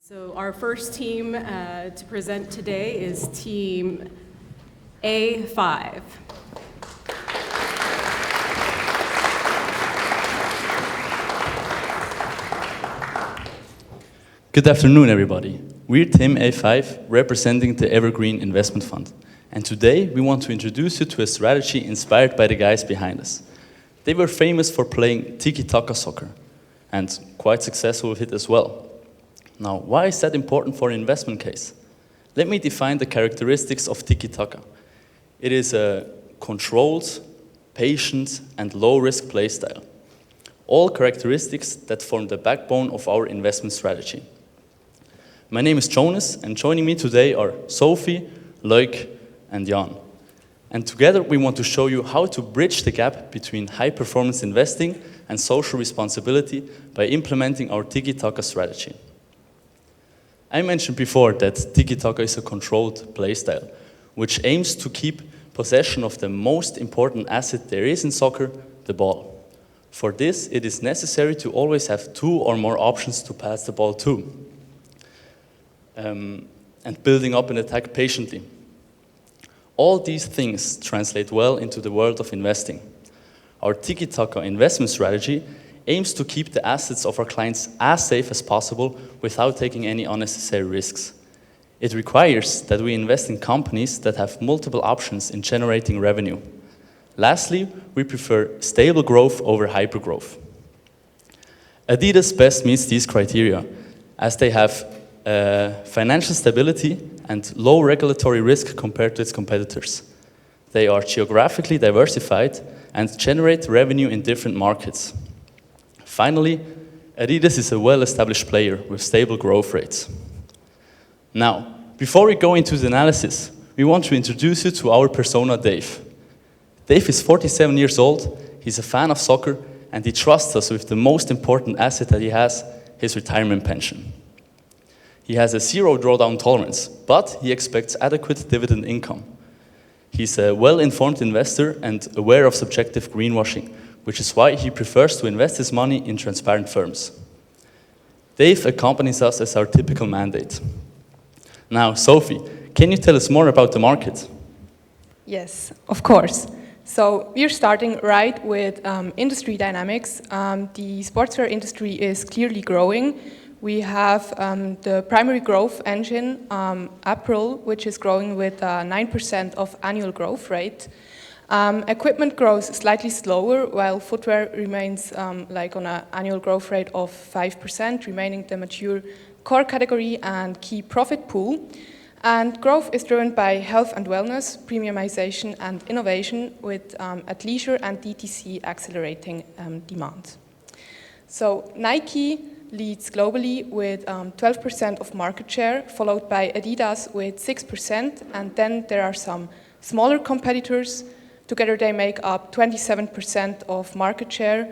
So our first team to present today is Team A5. Good afternoon, everybody. We're Team A5, representing the Evergreen Investment Fund. And today, we want to introduce you to a strategy inspired by the guys behind us. They were famous for playing tiki-taka soccer, and quite successful with it as well. Now, why is that important for an investment case? Let me define the characteristics of tiki-taka. It is a controlled, patient, and low-risk play style. All characteristics that form the backbone of our investment strategy. My name is Jonas, and joining me today are Sophie, Loic, and Jan. And together we want to show you how to bridge the gap between high-performance investing and social responsibility by implementing our tiki-taka strategy. I mentioned before that tiki-taka is a controlled play style, which aims to keep possession of the most important asset there is in soccer, the ball. For this, it is necessary to always have two or more options to pass the ball to, and building up an attack patiently. All these things translate well into the world of investing. Our tiki-taka investment strategy aims to keep the assets of our clients as safe as possible without taking any unnecessary risks. It requires that we invest in companies that have multiple options in generating revenue. Lastly, we prefer stable growth over hypergrowth. Adidas best meets these criteria, as they have financial stability and low regulatory risk compared to its competitors. They are geographically diversified and generate revenue in different markets. Finally, Adidas is a well-established player with stable growth rates. Now, before we go into the analysis, we want to introduce you to our persona, Dave. Dave is 47 years old, he's a fan of soccer, and he trusts us with the most important asset that he has, his retirement pension. He has a zero drawdown tolerance, but he expects adequate dividend income. He's a well-informed investor and aware of subjective greenwashing, which is why he prefers to invest his money in transparent firms. Dave accompanies us as our typical mandate. Now, Sophie, can you tell us more about the market? Yes, of course. So we're starting right with industry dynamics. The sportswear industry is clearly growing. We have the primary growth engine, April, which is growing with 9% of annual growth rate. Equipment grows slightly slower, while footwear remains like on an annual growth rate of 5%, remaining the mature core category and key profit pool. And growth is driven by health and wellness, premiumization and innovation, with athleisure and DTC accelerating demand. So Nike leads globally with 12% of market share, followed by Adidas with 6%, and then there are some smaller competitors. Together they make up 27% of market share.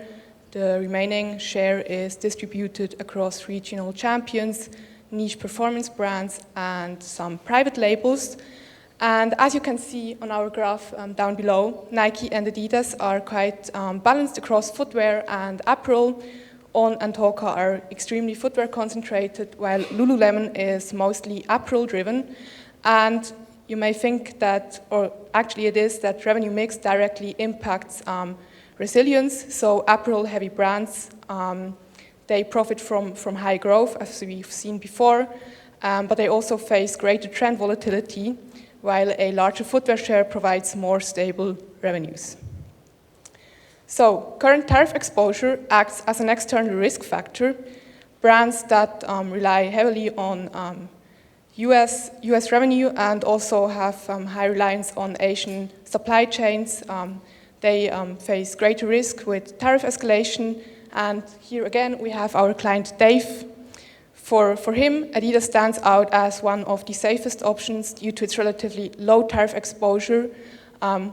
The remaining share is distributed across regional champions, niche performance brands, and some private labels. And as you can see on our graph down below, Nike and Adidas are quite balanced across footwear and apparel. On and Hoka are extremely footwear concentrated, while Lululemon is mostly apparel driven. And you may think that, or actually it is, that revenue mix directly impacts resilience. So apparel-heavy brands, they profit from high growth, as we've seen before, but they also face greater trend volatility, while a larger footwear share provides more stable revenues. So current tariff exposure acts as an external risk factor. Brands that rely heavily on US revenue and also have high reliance on Asian supply chains. They face greater risk with tariff escalation. And here again, we have our client Dave. For him, Adidas stands out as one of the safest options due to its relatively low tariff exposure,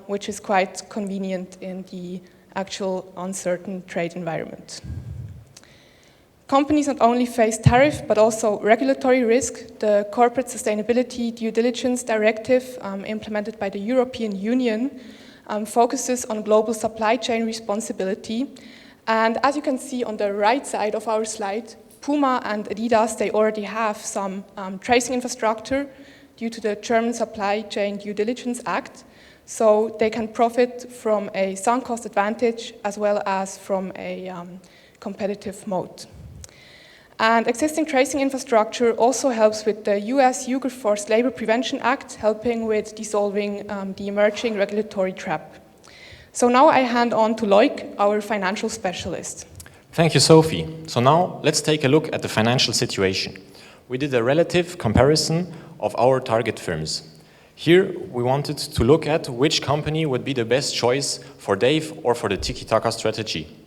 which is quite convenient in the actual uncertain trade environment. Companies not only face tariff, but also regulatory risk. The Corporate Sustainability Due Diligence Directive, implemented by the European Union, focuses on global supply chain responsibility. And as you can see on the right side of our slide, Puma and Adidas, they already have some tracing infrastructure due to the German Supply Chain Due Diligence Act, so they can profit from a sunk cost advantage as well as from a competitive moat. And existing tracing infrastructure also helps with the US Uyghur Forced Labor Prevention Act, helping with dissolving the emerging regulatory trap. So now I hand on to Loic, our financial specialist. Thank you, Sophie. So now let's take a look at the financial situation. We did a relative comparison of our target firms. Here we wanted to look at which company would be the best choice for Dave or for the tiki-taka strategy.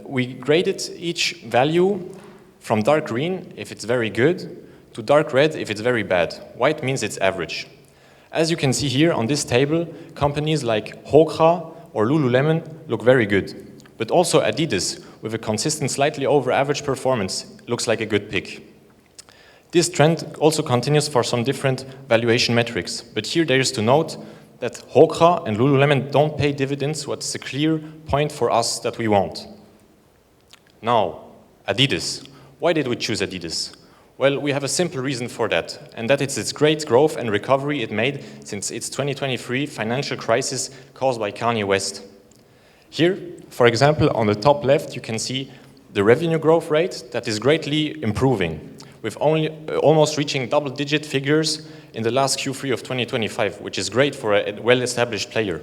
We graded each value from dark green if it's very good to dark red if it's very bad. White means it's average. As you can see here on this table, companies like Hoka or Lululemon look very good. But also Adidas, with a consistent slightly over average performance, looks like a good pick. This trend also continues for some different valuation metrics. But here there is to note that Hoka and Lululemon don't pay dividends, what's a clear point for us that we want. Now, Adidas. Why did we choose Adidas? Well, we have a simple reason for that, and that it's its great growth and recovery it made since its 2023 financial crisis caused by Kanye West. Here, for example, on the top left, you can see the revenue growth rate that is greatly improving, with almost reaching double-digit figures in the last Q3 of 2025, which is great for a well-established player.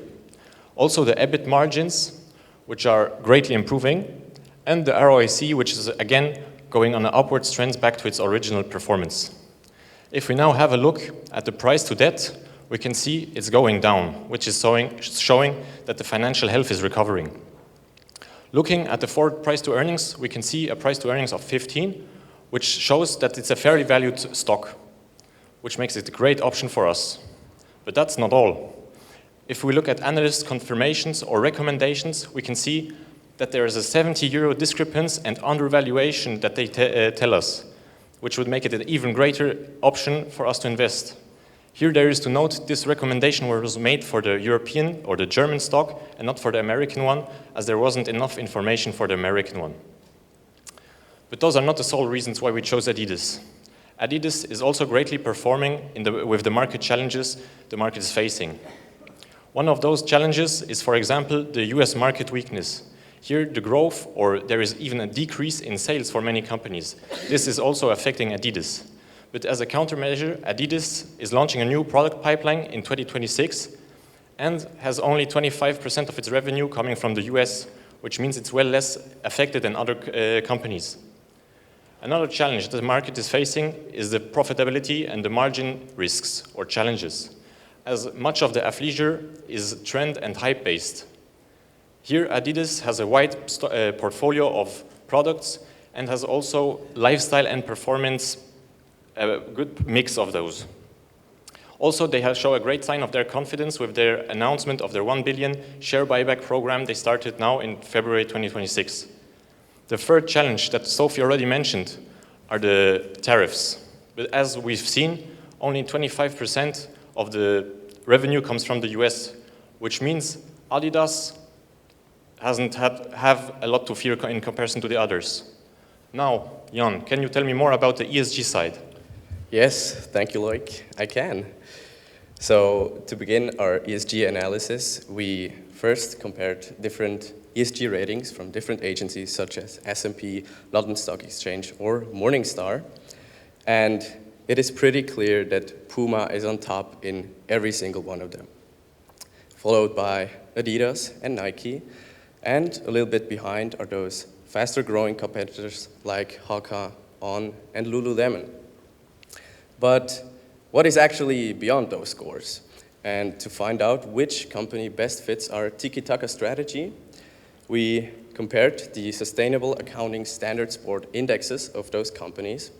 Also, the EBIT margins, which are greatly improving, and the ROIC, which is again going on an upward trend back to its original performance. If we now have a look at the price to debt, we can see it's going down, which is showing that the financial health is recovering. Looking at the forward price to earnings, we can see a price to earnings of 15, which shows that it's a fairly valued stock, which makes it a great option for us. But that's not all. If we look at analyst confirmations or recommendations, we can see that there is a 70 euro discrepancy and undervaluation that they tell us, which would make it an even greater option for us to invest. Here there is to note this recommendation was made for the European or the German stock and not for the American one, as there wasn't enough information for the American one. But those are not the sole reasons why we chose Adidas. Adidas is also greatly performing with the market challenges the market is facing. One of those challenges is, for example, the US market weakness. Here, the growth, or there is even a decrease in sales for many companies. This is also affecting Adidas. But as a countermeasure, Adidas is launching a new product pipeline in 2026 and has only 25% of its revenue coming from the US, which means it's well less affected than other companies. Another challenge the market is facing is the profitability and the margin risks or challenges, as much of the athleisure is trend and hype-based. Here, Adidas has a wide portfolio of products and has also lifestyle and performance, a good mix of those. Also, they have shown a great sign of their confidence with their announcement of their 1 billion share buyback program they started now in February 2026. The third challenge that Sophie already mentioned are the tariffs. But as we've seen, only 25% of the revenue comes from the US, which means Adidas hasn't have a lot to fear in comparison to the others. Now, Jan, can you tell me more about the ESG side? Yes, thank you, Loic. I can. So, to begin our ESG analysis, we first compared different ESG ratings from different agencies such as S&P, London Stock Exchange, or Morningstar. And it is pretty clear that Puma is on top in every single one of them, followed by Adidas and Nike. And a little bit behind are those faster growing competitors like Hoka, On, and Lululemon. But what is actually beyond those scores? And to find out which company best fits our tiki-taka strategy, we compared the Sustainable Accounting Standards Board indexes of those companies,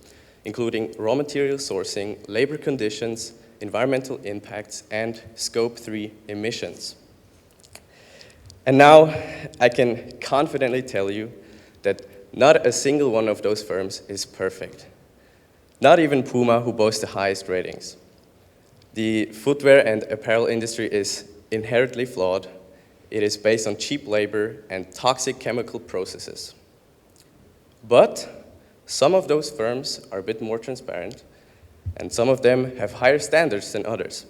including raw material sourcing, labor conditions, environmental impacts, and Scope 3 emissions. And now I can confidently tell you that not a single one of those firms is perfect. Not even Puma, who boasts the highest ratings. The footwear and apparel industry is inherently flawed. It is based on cheap labor and toxic chemical processes. But Some of those firms are a bit more transparent, and some of them have higher standards than others.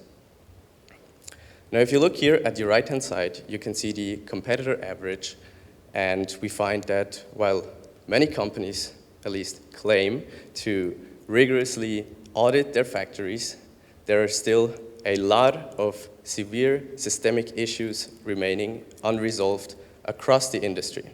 Now, if you look here at the right-hand side, you can see the competitor average, and we find that while many companies at least claim to rigorously audit their factories, there are still a lot of severe systemic issues remaining unresolved across the industry.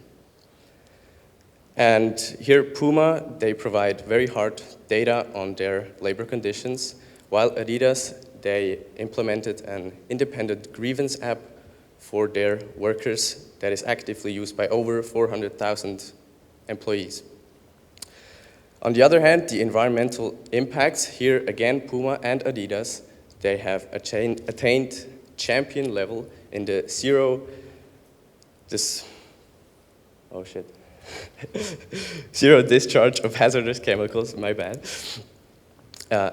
And here, Puma, they provide very hard data on their labor conditions, while Adidas, they implemented an independent grievance app for their workers that is actively used by over 400,000 employees. On the other hand, the environmental impacts, here again, Puma and Adidas, they have attained champion level in the zero discharge of hazardous chemicals, my bad,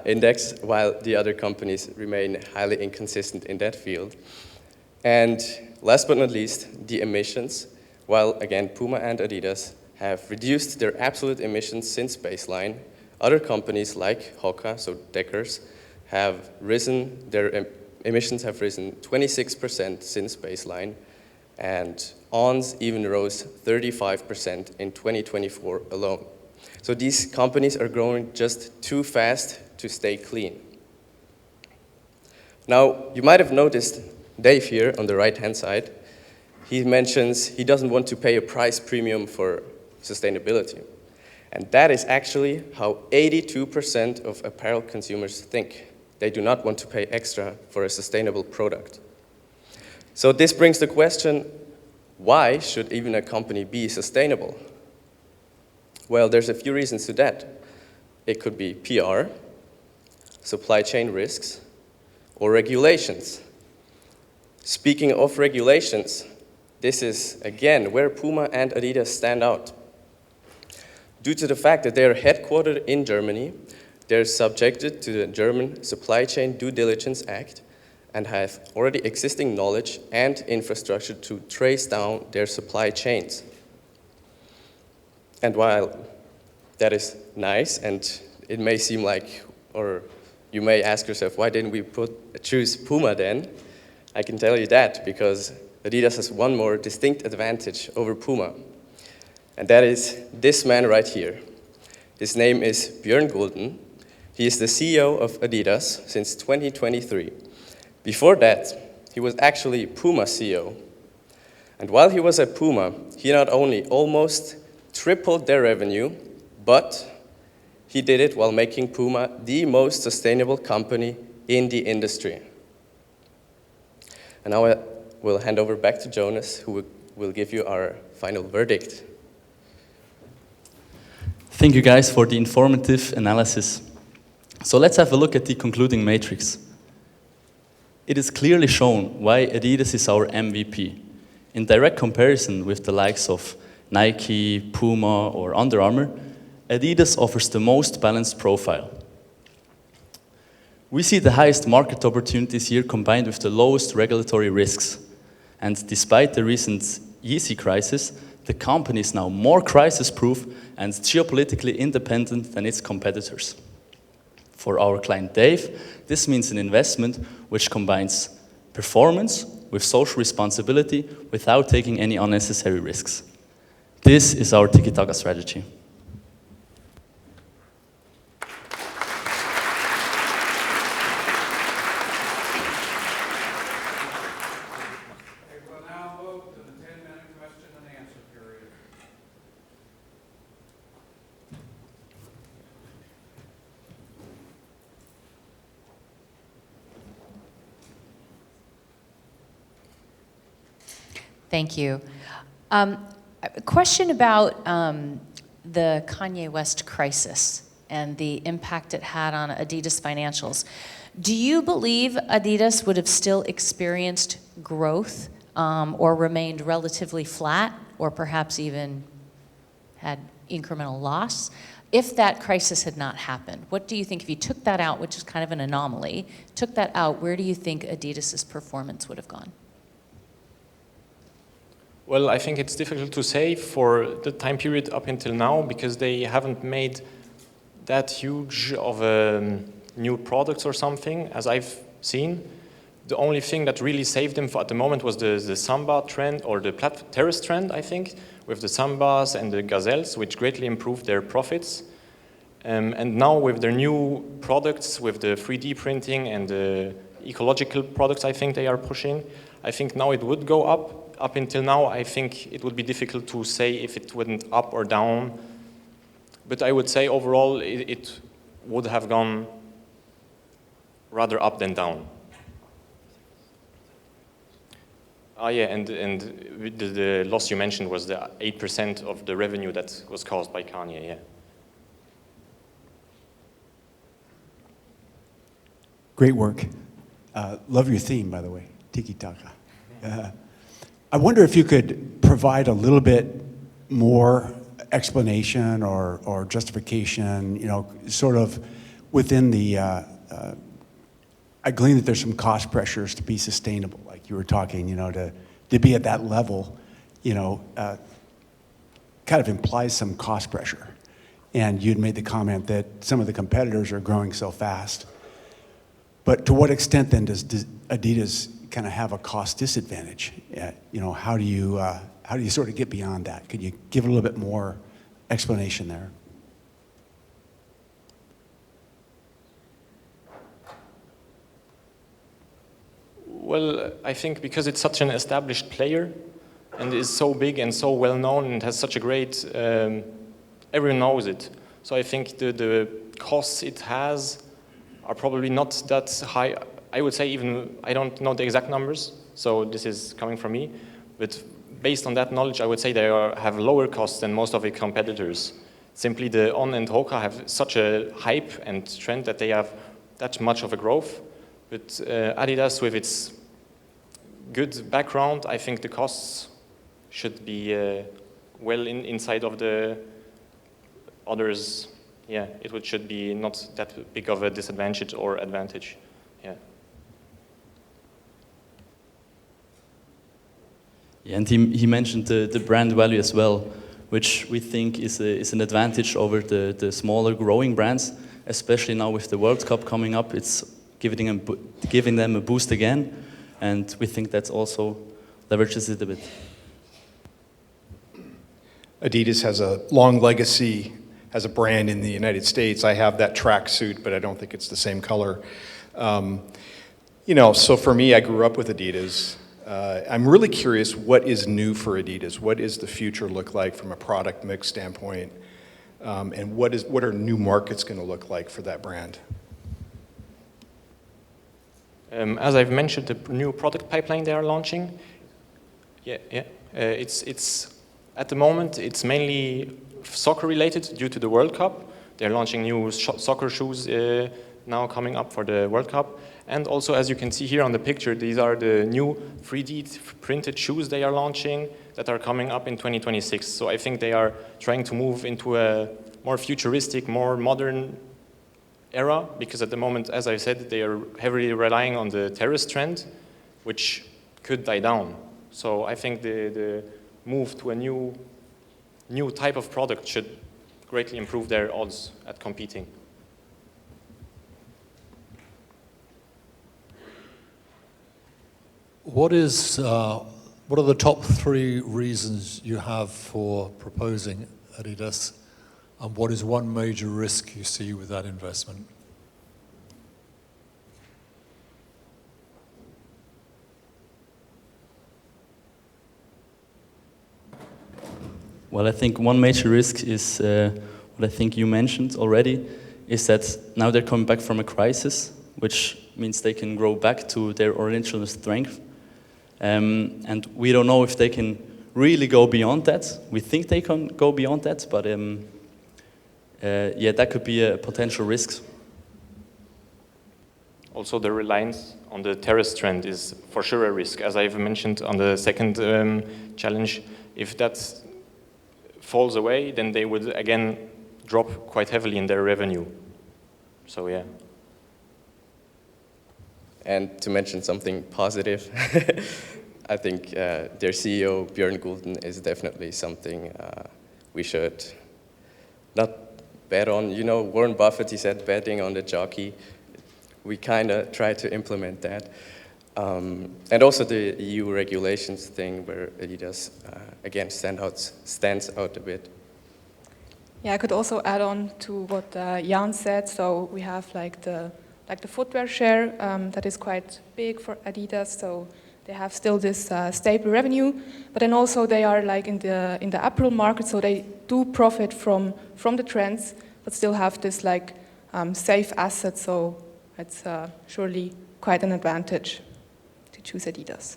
index, while the other companies remain highly inconsistent in that field. And last but not least, the emissions, while again, Puma and Adidas have reduced their absolute emissions since baseline, other companies like Hoka, so Deckers, have risen, their emissions have risen 26% since baseline, and ONS even rose 35% in 2024 alone. So these companies are growing just too fast to stay clean. Now, you might have noticed Dave here on the right-hand side. He mentions he doesn't want to pay a price premium for sustainability. And that is actually how 82% of apparel consumers think. They do not want to pay extra for a sustainable product. So this brings the question, why should even a company be sustainable? Well, there's a few reasons to that. It could be PR, supply chain risks, or regulations. Speaking of regulations, this is, again, where Puma and Adidas stand out. Due to the fact that they are headquartered in Germany, they're subjected to the German Supply Chain Due Diligence Act and have already existing knowledge and infrastructure to trace down their supply chains. And while that is nice, and it may seem like, or you may ask yourself, why didn't we choose Puma then? I can tell you that, because Adidas has one more distinct advantage over Puma. And that is this man right here. His name is Björn Gulden. He is the CEO of Adidas since 2023. Before that, he was actually Puma CEO. And while he was at Puma, he not only almost tripled their revenue, but he did it while making Puma the most sustainable company in the industry. And now I will hand over back to Jonas, who will give you our final verdict. Thank you guys for the informative analysis. So let's have a look at the concluding matrix. It is clearly shown why Adidas is our MVP. In direct comparison with the likes of Nike, Puma, or Under Armour, Adidas offers the most balanced profile. We see the highest market opportunities here combined with the lowest regulatory risks. And despite the recent Yeezy crisis, the company is now more crisis-proof and geopolitically independent than its competitors. For our client Dave, this means an investment which combines performance with social responsibility without taking any unnecessary risks. This is our Tiki-Taka strategy. We'll now move to the 10-minute question and answer period. Thank you. A question about the Kanye West crisis and the impact it had on Adidas financials. Do you believe Adidas would have still experienced growth or remained relatively flat or perhaps even had incremental loss if that crisis had not happened? What do you think, if you took that out, which is kind of an anomaly, took that out, where do you think Adidas's performance would have gone? Well, I think it's difficult to say for the time period up until now because they haven't made that huge of a new products or something, as I've seen. The only thing that really saved them at the moment was the Samba trend or the terrace trend, I think, with the Sambas and the Gazelles, which greatly improved their profits. And now with their new products, with the 3D printing and the ecological products I think they are pushing, I think now it would go up. Up until now, I think it would be difficult to say if it went up or down. But I would say overall, it would have gone rather up than down. Yeah, and the loss you mentioned was the 8% of the revenue that was caused by Kanye, yeah. Great work. Love your theme, by the way, Tiki Taka. I wonder if you could provide a little bit more explanation or justification, sort of within the, I glean that there's some cost pressures to be sustainable, like you were talking, to be at that level, kind of implies some cost pressure. And you'd made the comment that some of the competitors are growing so fast. But to what extent then does Adidas kind of have a cost disadvantage? How do you sort of get beyond that? Could you give a little bit more explanation there? Well, I think because it's such an established player and is so big and so well known and has such a great, everyone knows it. So I think the costs it has are probably not that high. I would say even, I don't know the exact numbers, so this is coming from me, but based on that knowledge, I would say they have lower costs than most of the competitors. Simply the On and Hoka have such a hype and trend that they have that much of a growth, but Adidas with its good background, I think the costs should be well inside of the others. Yeah, should be not that big of a disadvantage or advantage. Yeah. Yeah, and he mentioned the brand value as well, which we think is an advantage over the smaller growing brands, especially now with the World Cup coming up. It's giving them a boost again, and we think that also leverages it a bit. Adidas has a long legacy as a brand in the United States. I have that tracksuit, but I don't think it's the same color. So for me, I grew up with Adidas. I'm really curious, what is new for Adidas? What does the future look like from a product mix standpoint? And what are new markets going to look like for that brand? As I've mentioned, the new product pipeline they are launching, it's at the moment it's mainly soccer related due to the World Cup. They're launching new soccer shoes now coming up for the World Cup. And also, as you can see here on the picture, these are the new 3D printed shoes they are launching that are coming up in 2026. So I think they are trying to move into a more futuristic, more modern era, because at the moment, as I said, they are heavily relying on the terrace trend, which could die down. So I think the move to a new type of product should greatly improve their odds at competing. What are the top 3 reasons you have for proposing Adidas, and what is one major risk you see with that investment? Well, I think one major risk is what I think you mentioned already, is that now they're coming back from a crisis, which means they can grow back to their original strength. And we don't know if they can really go beyond that. We think they can go beyond that, but that could be a potential risk. Also, the reliance on the terrace trend is for sure a risk. As I've mentioned on the second challenge, if that falls away, then they would again drop quite heavily in their revenue. So yeah. And to mention something positive, I think their CEO, Björn Gulden, is definitely something we should not bet on. You know, Warren Buffett, he said betting on the jockey. We kind of try to implement that. And also the EU regulations thing where Adidas, again, stands out a bit. Yeah, I could also add on to what Jan said. So we have like the footwear share that is quite big for Adidas. So they have still this stable revenue, but then also they are like in the apparel market. So they do profit from the trends, but still have this like safe asset. So it's surely quite an advantage to choose Adidas.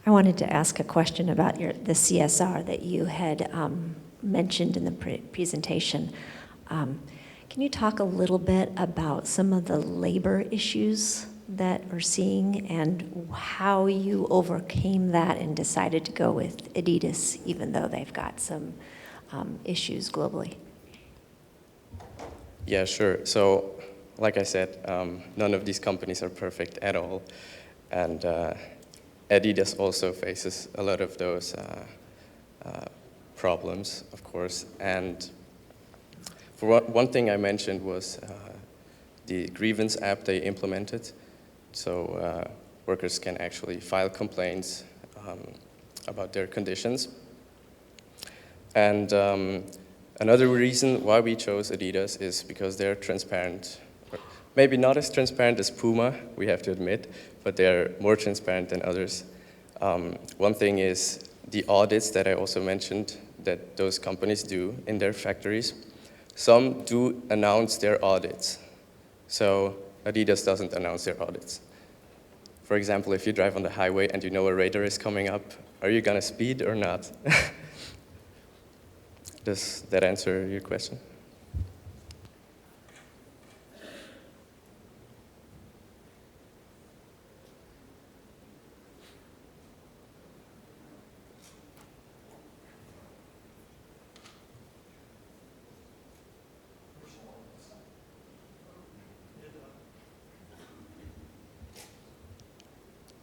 I wanted to ask a question about the CSR that you had mentioned in the presentation. Can you talk a little bit about some of the labor issues that we're seeing and how you overcame that and decided to go with Adidas, even though they've got some issues globally? Yeah, sure. So, like I said, none of these companies are perfect at all. And Adidas also faces a lot of those problems, of course. And for one thing I mentioned was the grievance app they implemented. So workers can actually file complaints about their conditions. And another reason why we chose Adidas is because they're transparent. Maybe not as transparent as Puma, we have to admit, but they're more transparent than others. One thing is the audits that I also mentioned that those companies do in their factories. Some do announce their audits. So Adidas doesn't announce their audits. For example, if you drive on the highway and you know a radar is coming up, are you gonna speed or not? Does that answer your question?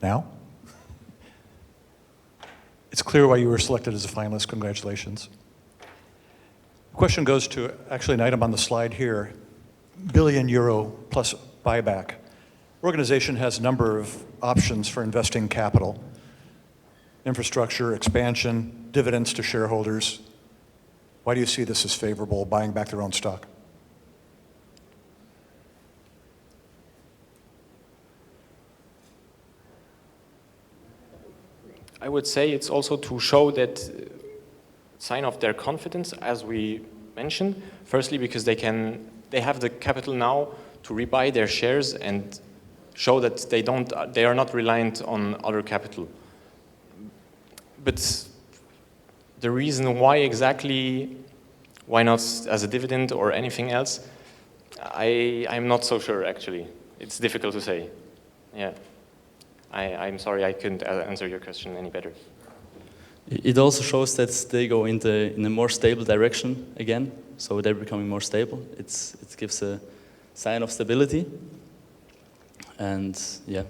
Now? It's clear why you were selected as a finalist. Congratulations. The question goes to actually an item on the slide here, €1 billion plus buyback. Organization has a number of options for investing capital, infrastructure, expansion, dividends to shareholders. Why do you see this as favorable, buying back their own stock? I would say it's also to show that sign of their confidence, as we mentioned. Firstly, because they have the capital now to rebuy their shares and show that they are not reliant on other capital. But the reason why exactly, why not as a dividend or anything else, I'm not so sure actually. It's difficult to say. Yeah. I'm sorry I couldn't answer your question any better. It also shows that they go in a more stable direction again, so they're becoming more stable. It gives a sign of stability, and yeah.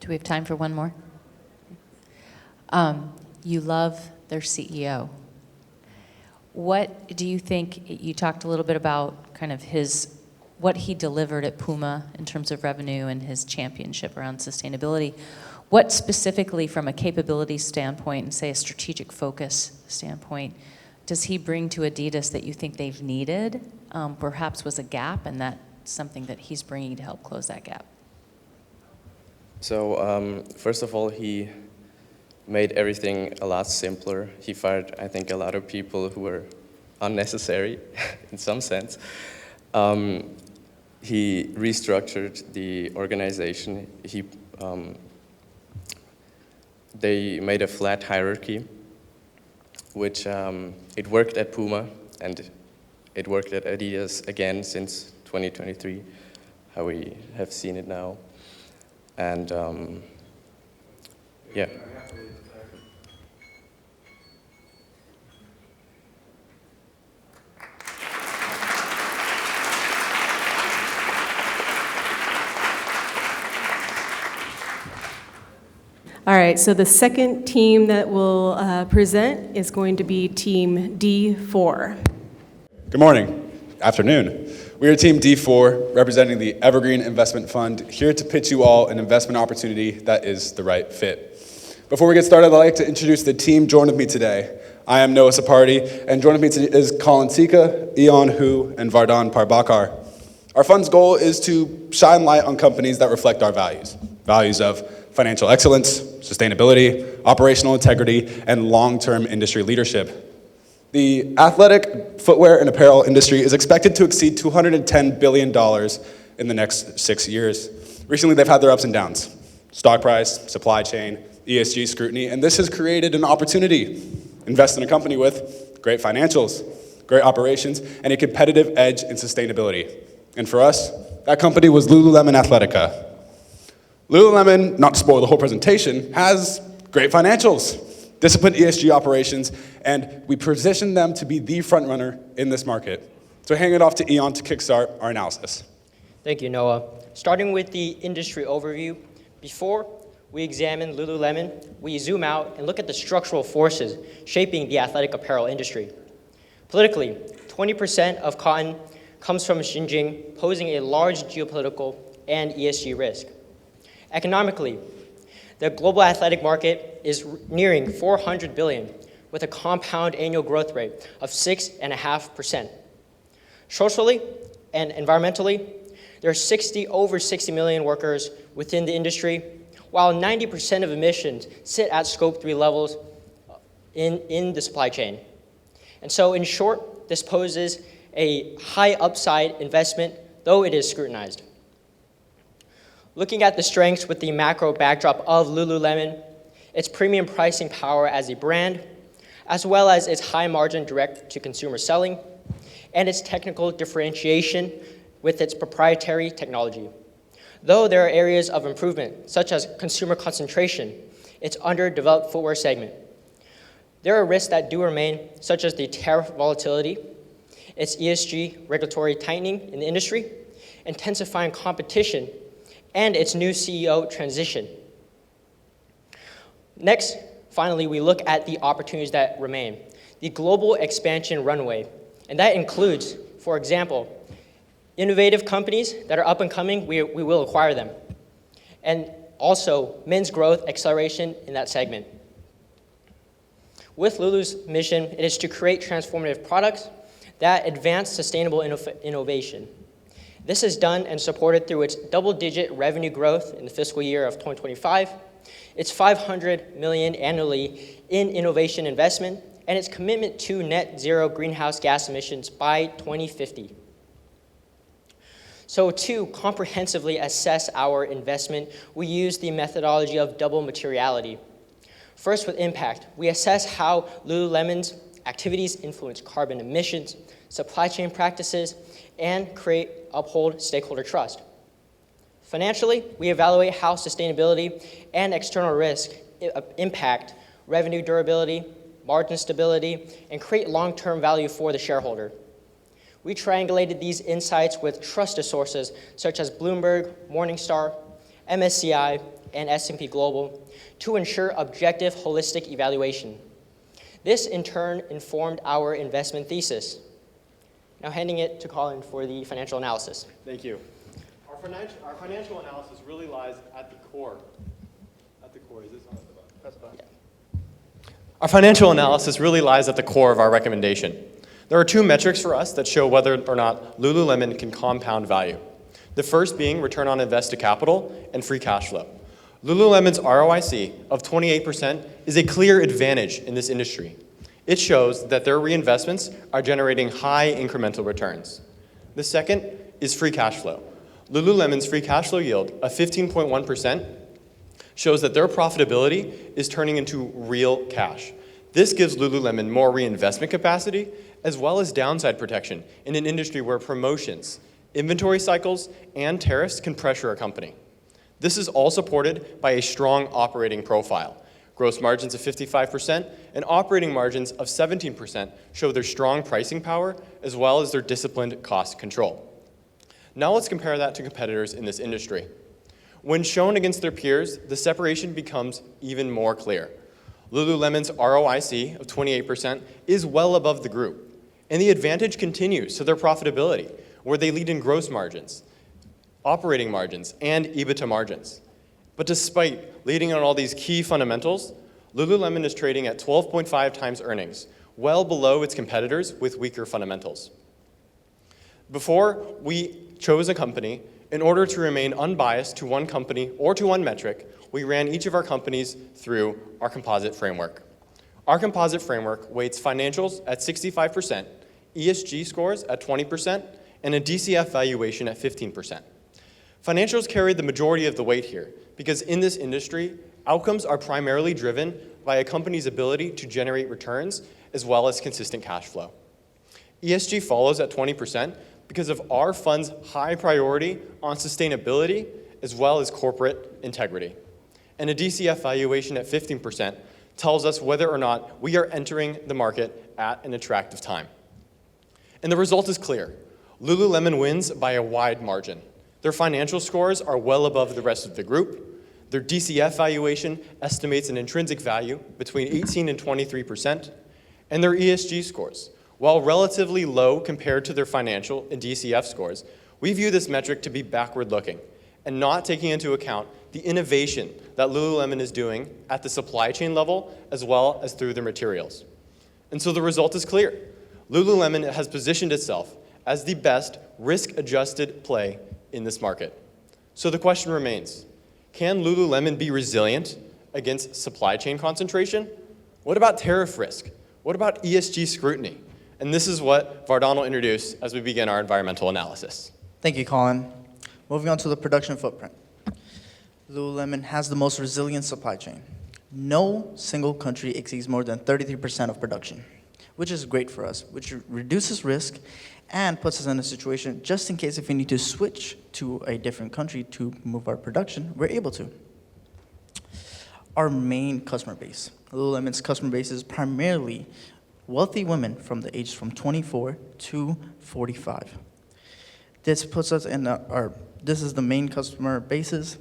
Do we have time for one more? You love their CEO. What do you think, you talked a little bit about kind of what he delivered at Puma in terms of revenue and his championship around sustainability. What specifically from a capability standpoint and say a strategic focus standpoint does he bring to Adidas that you think they've needed, perhaps was a gap, and that's something that he's bringing to help close that gap? So first of all, he made everything a lot simpler. He fired, I think, a lot of people who were unnecessary in some sense. He restructured the organization. They made a flat hierarchy, which it worked at Puma, and it worked at Adidas again since 2023, how we have seen it now. And yeah. All right, so the second team that will present is going to be Team D4. Good morning, afternoon. We are Team D4, representing the Evergreen Investment Fund, here to pitch you all an investment opportunity that is the right fit. Before we get started, I'd like to introduce the team joined with me today. I am Noah Sapardi, and joining with me today is Colin Sika, Eon Hu, and Vardhan Parbakar. Our fund's goal is to shine light on companies that reflect our values of financial excellence, sustainability, operational integrity, and long-term industry leadership. The athletic footwear and apparel industry is expected to exceed $210 billion in the next 6 years. Recently, they've had their ups and downs. Stock price, supply chain, ESG scrutiny, and this has created an opportunity. Invest in a company with great financials, great operations, and a competitive edge in sustainability. And for us, that company was Lululemon Athletica. Lululemon, not to spoil the whole presentation, has great financials, disciplined ESG operations, and we position them to be the front runner in this market. So hang it off to Eon to kickstart our analysis. Thank you, Noah. Starting with the industry overview, before we examine Lululemon, we zoom out and look at the structural forces shaping the athletic apparel industry. Politically, 20% of cotton comes from Xinjiang, posing a large geopolitical and ESG risk. Economically, the global athletic market is nearing $400 billion with a compound annual growth rate of 6.5%. Socially and environmentally, there are over 60 million workers within the industry, while 90% of emissions sit at Scope 3 levels in the supply chain. And so, in short, this poses a high upside investment, though it is scrutinized. Looking at the strengths with the macro backdrop of Lululemon, its premium pricing power as a brand, as well as its high margin direct-to-consumer selling, and its technical differentiation with its proprietary technology. Though there are areas of improvement, such as consumer concentration, its underdeveloped footwear segment, there are risks that do remain, such as the tariff volatility, its ESG regulatory tightening in the industry, intensifying competition, and its new CEO transition. Next, finally, we look at the opportunities that remain. The global expansion runway, and that includes, for example, innovative companies that are up and coming, we will acquire them. And also, men's growth acceleration in that segment. With Lulu's mission, it is to create transformative products that advance sustainable innovation. This is done and supported through its double-digit revenue growth in the fiscal year of 2025, its $500 million annually in innovation investment, and its commitment to net zero greenhouse gas emissions by 2050. So to comprehensively assess our investment, we use the methodology of double materiality. First, with impact, we assess how Lululemon's activities influence carbon emissions, supply chain practices, and uphold stakeholder trust. Financially, we evaluate how sustainability and external risk impact revenue durability, margin stability, and create long-term value for the shareholder. We triangulated these insights with trusted sources such as Bloomberg, Morningstar, MSCI, and S&P Global to ensure objective, holistic evaluation. This, in turn, informed our investment thesis. Now handing it to Colin for the financial analysis. Thank you. Our financial analysis really lies at the core. Is this on the button? Press the button. Yeah. Our financial analysis really lies at the core of our recommendation. There are two metrics for us that show whether or not Lululemon can compound value. The first being return on invested capital and free cash flow. Lululemon's ROIC of 28% is a clear advantage in this industry. It shows that their reinvestments are generating high incremental returns. The second is free cash flow. Lululemon's free cash flow yield of 15.1% shows that their profitability is turning into real cash. This gives Lululemon more reinvestment capacity as well as downside protection in an industry where promotions, inventory cycles, and tariffs can pressure a company. This is all supported by a strong operating profile. Gross margins of 55% and operating margins of 17% show their strong pricing power as well as their disciplined cost control. Now let's compare that to competitors in this industry. When shown against their peers, the separation becomes even more clear. Lululemon's ROIC of 28% is well above the group, and the advantage continues to their profitability, where they lead in gross margins, operating margins, and EBITDA margins. But despite leading on all these key fundamentals, Lululemon is trading at 12.5 times earnings, well below its competitors with weaker fundamentals. Before we chose a company, in order to remain unbiased to one company or to one metric, we ran each of our companies through our composite framework. Our composite framework weights financials at 65%, ESG scores at 20%, and a DCF valuation at 15%. Financials carry the majority of the weight here, because in this industry, outcomes are primarily driven by a company's ability to generate returns as well as consistent cash flow. ESG follows at 20% because of our fund's high priority on sustainability as well as corporate integrity. And a DCF valuation at 15% tells us whether or not we are entering the market at an attractive time. And the result is clear. Lululemon wins by a wide margin. Their financial scores are well above the rest of the group. Their DCF valuation estimates an intrinsic value between 18 and 23%. And their ESG scores, while relatively low compared to their financial and DCF scores, we view this metric to be backward-looking and not taking into account the innovation that Lululemon is doing at the supply chain level as well as through their materials. And so the result is clear. Lululemon has positioned itself as the best risk-adjusted play in this market. So the question remains, can Lululemon be resilient against supply chain concentration? What about tariff risk? What about ESG scrutiny? And this is what Vardon will introduce as we begin our environmental analysis. Thank you, Colin. Moving on to the production footprint. Lululemon has the most resilient supply chain. No single country exceeds more than 33% of production, which is great for us, which reduces risk and puts us in a situation just in case if we need to switch to a different country to move our production, we're able to. Our main customer base. Lululemon's customer base is primarily wealthy women from the ages from 24 to 45. This puts us in this is the main customer bases,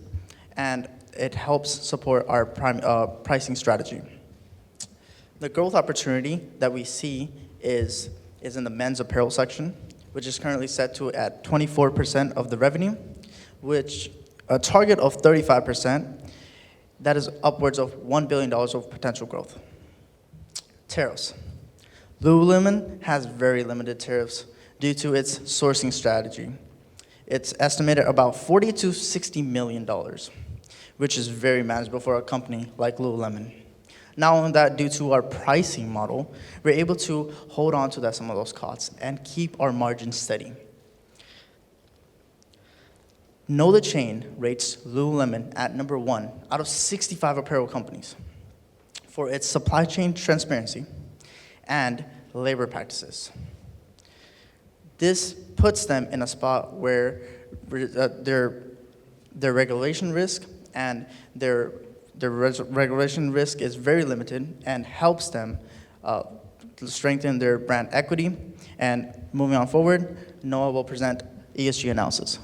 and it helps support our pricing strategy. The growth opportunity that we see is in the men's apparel section, which is currently set to at 24% of the revenue, which a target of 35%, that is upwards of $1 billion of potential growth. Tariffs. Lululemon has very limited tariffs due to its sourcing strategy. It's estimated about $40 to $60 million, which is very manageable for a company like Lululemon. Not only that, due to our pricing model, we're able to hold on to some of those costs and keep our margins steady. Know the Chain rates Lululemon at number 1 out of 65 apparel companies for its supply chain transparency and labor practices. This puts them in a spot where their regulation risk and their regulation risk is very limited and helps them strengthen their brand equity. And moving on forward, Noah will present ESG analysis.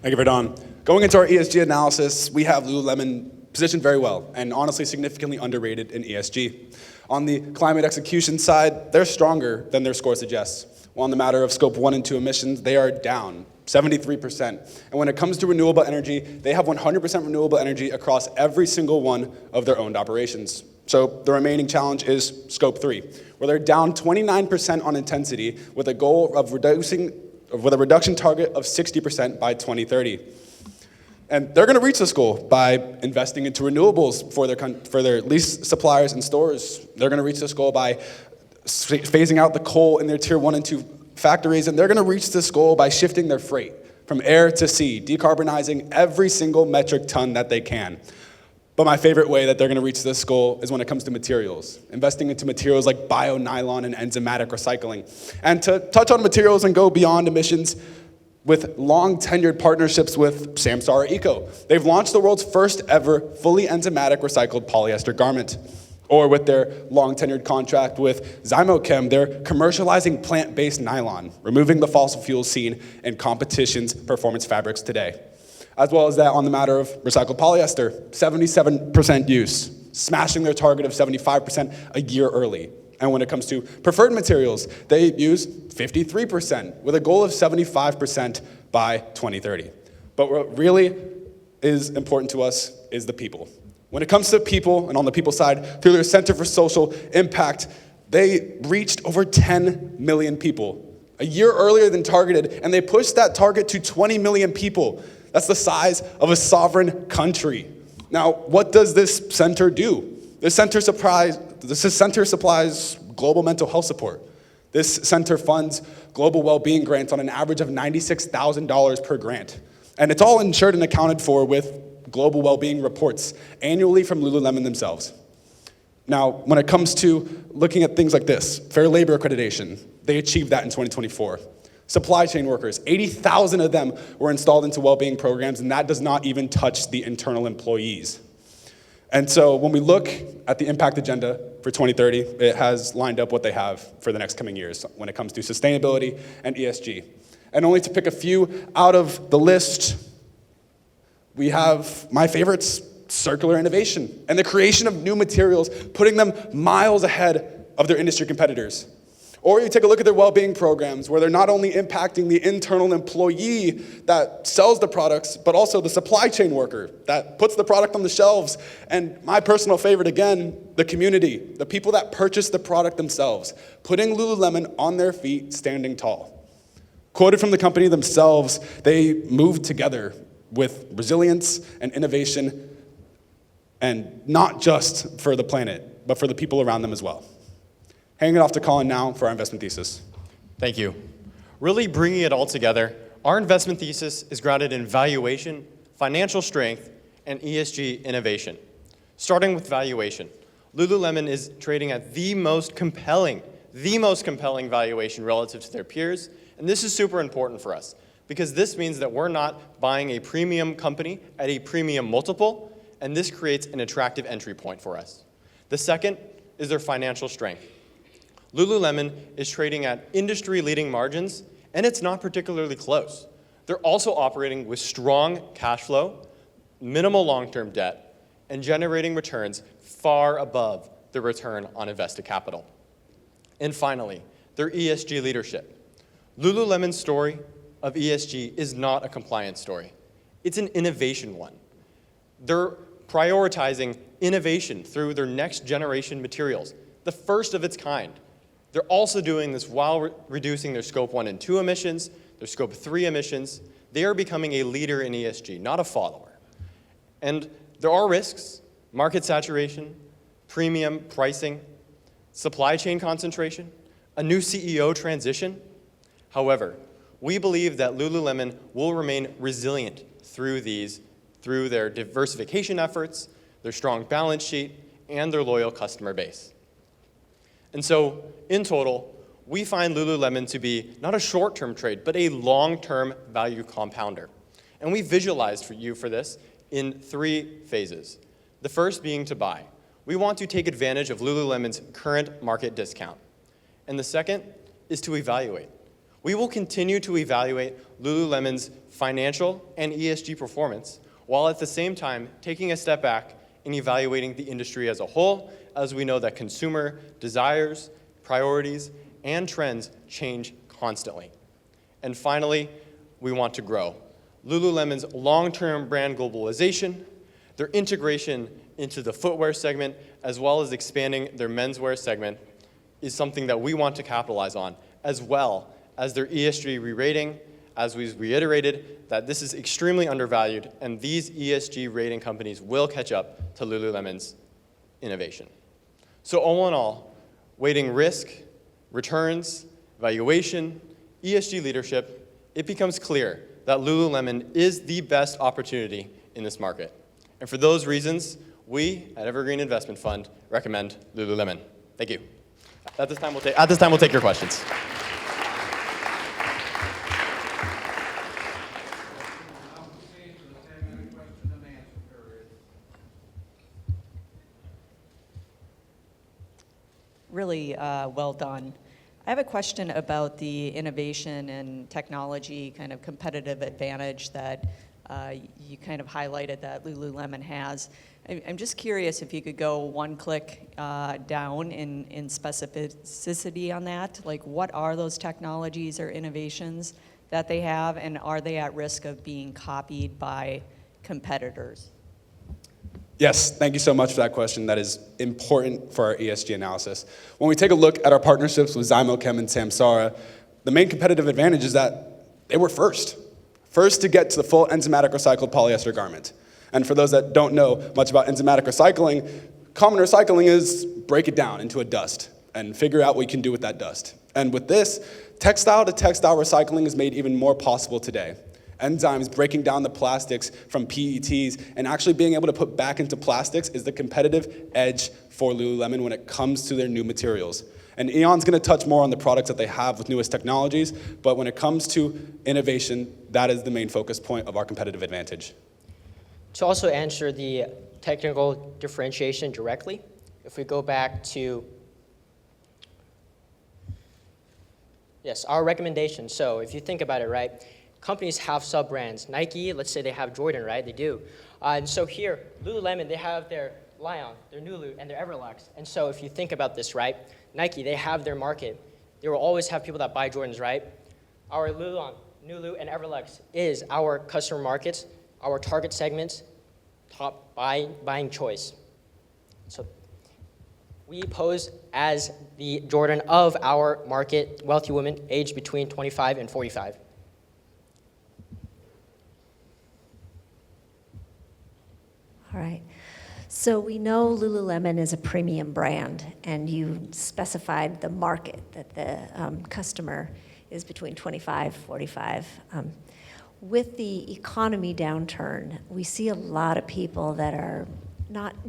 Thank you, Verdon. Going into our ESG analysis, we have Lululemon positioned very well and honestly significantly underrated in ESG. On the climate execution side, they're stronger than their score suggests. Well, on the matter of scope 1 and 2 emissions, they are down 73%. And when it comes to renewable energy, they have 100% renewable energy across every single one of their owned operations. So the remaining challenge is scope 3, where they're down 29% on intensity with a goal of with a reduction target of 60% by 2030. And they're going to reach this goal by investing into renewables for their lease suppliers and stores. They're going to reach this goal by phasing out the coal in their tier 1 and 2 factories, and they're going to reach this goal by shifting their freight from air to sea, decarbonizing every single metric ton that they can. But my favorite way that they're going to reach this goal is when it comes to materials, investing into materials like bio-nylon and enzymatic recycling. And to touch on materials and go beyond emissions, with long-tenured partnerships with Samsara Eco. They've launched the world's first ever fully enzymatic recycled polyester garment. Or with their long-tenured contract with Zymochem, they're commercializing plant-based nylon, removing the fossil fuels seen in competition's performance fabrics today. as well as that on the matter of recycled polyester, 77% use, smashing their target of 75% a year early. And when it comes to preferred materials, they use 53% with a goal of 75% by 2030. But what really is important to us is the people. When it comes to people, and on the people side, through their Center for Social Impact, they reached over 10 million people, a year earlier than targeted, and they pushed that target to 20 million people. That's the size of a sovereign country. Now, what does this center do? This center supplies global mental health support. This center funds global well-being grants on an average of $96,000 per grant. And it's all insured and accounted for with global well-being reports annually from Lululemon themselves. Now, when it comes to looking at things like this, fair labor accreditation, they achieved that in 2024. Supply chain workers, 80,000 of them were installed into well-being programs, and that does not even touch the internal employees. And so when we look at the impact agenda for 2030, it has lined up what they have for the next coming years when it comes to sustainability and ESG. And only to pick a few out of the list, we have my favorites, circular innovation and the creation of new materials, putting them miles ahead of their industry competitors. Or you take a look at their well-being programs where they're not only impacting the internal employee that sells the products, but also the supply chain worker that puts the product on the shelves. And my personal favorite, again, the community, the people that purchase the product themselves, putting Lululemon on their feet, standing tall. Quoted from the company themselves, they moved together with resilience and innovation, and not just for the planet, but for the people around them as well. Handing it off to Colin now for our investment thesis. Thank you. Really bringing it all together, our investment thesis is grounded in valuation, financial strength, and ESG innovation. Starting with valuation, Lululemon is trading at the most compelling valuation relative to their peers, and this is super important for us because this means that we're not buying a premium company at a premium multiple, and this creates an attractive entry point for us. The second is their financial strength. Lululemon is trading at industry-leading margins, and it's not particularly close. They're also operating with strong cash flow, minimal long-term debt, and generating returns far above the return on invested capital. And finally, their ESG leadership. Lululemon's story of ESG is not a compliance story. It's an innovation one. They're prioritizing innovation through their next-generation materials, the first of its kind. They're also doing this while reducing their Scope 1 and 2 emissions, their Scope 3 emissions. They are becoming a leader in ESG, not a follower. And there are risks: market saturation, premium pricing, supply chain concentration, a new CEO transition. However, we believe that Lululemon will remain resilient through their diversification efforts, their strong balance sheet, and their loyal customer base. And so, in total, we find Lululemon to be not a short-term trade, but a long-term value compounder. And we visualized for you for this in 3 phases. The first being to buy. We want to take advantage of Lululemon's current market discount. And the second is to evaluate. We will continue to evaluate Lululemon's financial and ESG performance, while at the same time taking a step back and evaluating the industry as a whole, as we know that consumer desires, priorities, and trends change constantly. And finally, we want to grow. Lululemon's long-term brand globalization, their integration into the footwear segment, as well as expanding their menswear segment, is something that we want to capitalize on, as well as their ESG re-rating, as we've reiterated, that this is extremely undervalued, and these ESG rating companies will catch up to Lululemon's innovation. So all in all, weighting risk, returns, valuation, ESG leadership, it becomes clear that Lululemon is the best opportunity in this market. And for those reasons, we at Evergreen Investment Fund recommend Lululemon. Thank you. At this time, we'll take your questions. Really well done. I have a question about the innovation and technology kind of competitive advantage that you kind of highlighted that Lululemon has. I'm just curious if you could go one click down in specificity on that. Like, what are those technologies or innovations that they have, and are they at risk of being copied by competitors? Yes, thank you so much for that question. That is important for our ESG analysis. When we take a look at our partnerships with Zymochem and Samsara, the main competitive advantage is that they were first to get to the full enzymatic recycled polyester garment. And for those that don't know much about enzymatic recycling, common recycling is break it down into a dust and figure out what you can do with that dust. And with this, textile to textile recycling is made even more possible today. Enzymes breaking down the plastics from PETs and actually being able to put back into plastics is the competitive edge for Lululemon when it comes to their new materials. And Eon's going to touch more on the products that they have with newest technologies, but when it comes to innovation, that is the main focus point of our competitive advantage. To also answer the technical differentiation directly, if we go back to, yes, our recommendation. So if you think about it, right, companies have sub-brands. Nike, let's say they have Jordan, right? They do. And so here, Lululemon, they have their Lion, their Nulu, and their Everlux. And so if you think about this, right, Nike, they have their market. They will always have people that buy Jordans, right? Our Nulu, and Everlux is our customer markets, our target segments, top buying choice. So we pose as the Jordan of our market, wealthy women aged between 25 and 45. All right. So we know Lululemon is a premium brand, and you specified the market that the customer is between 25, 45. With the economy downturn, we see a lot of people that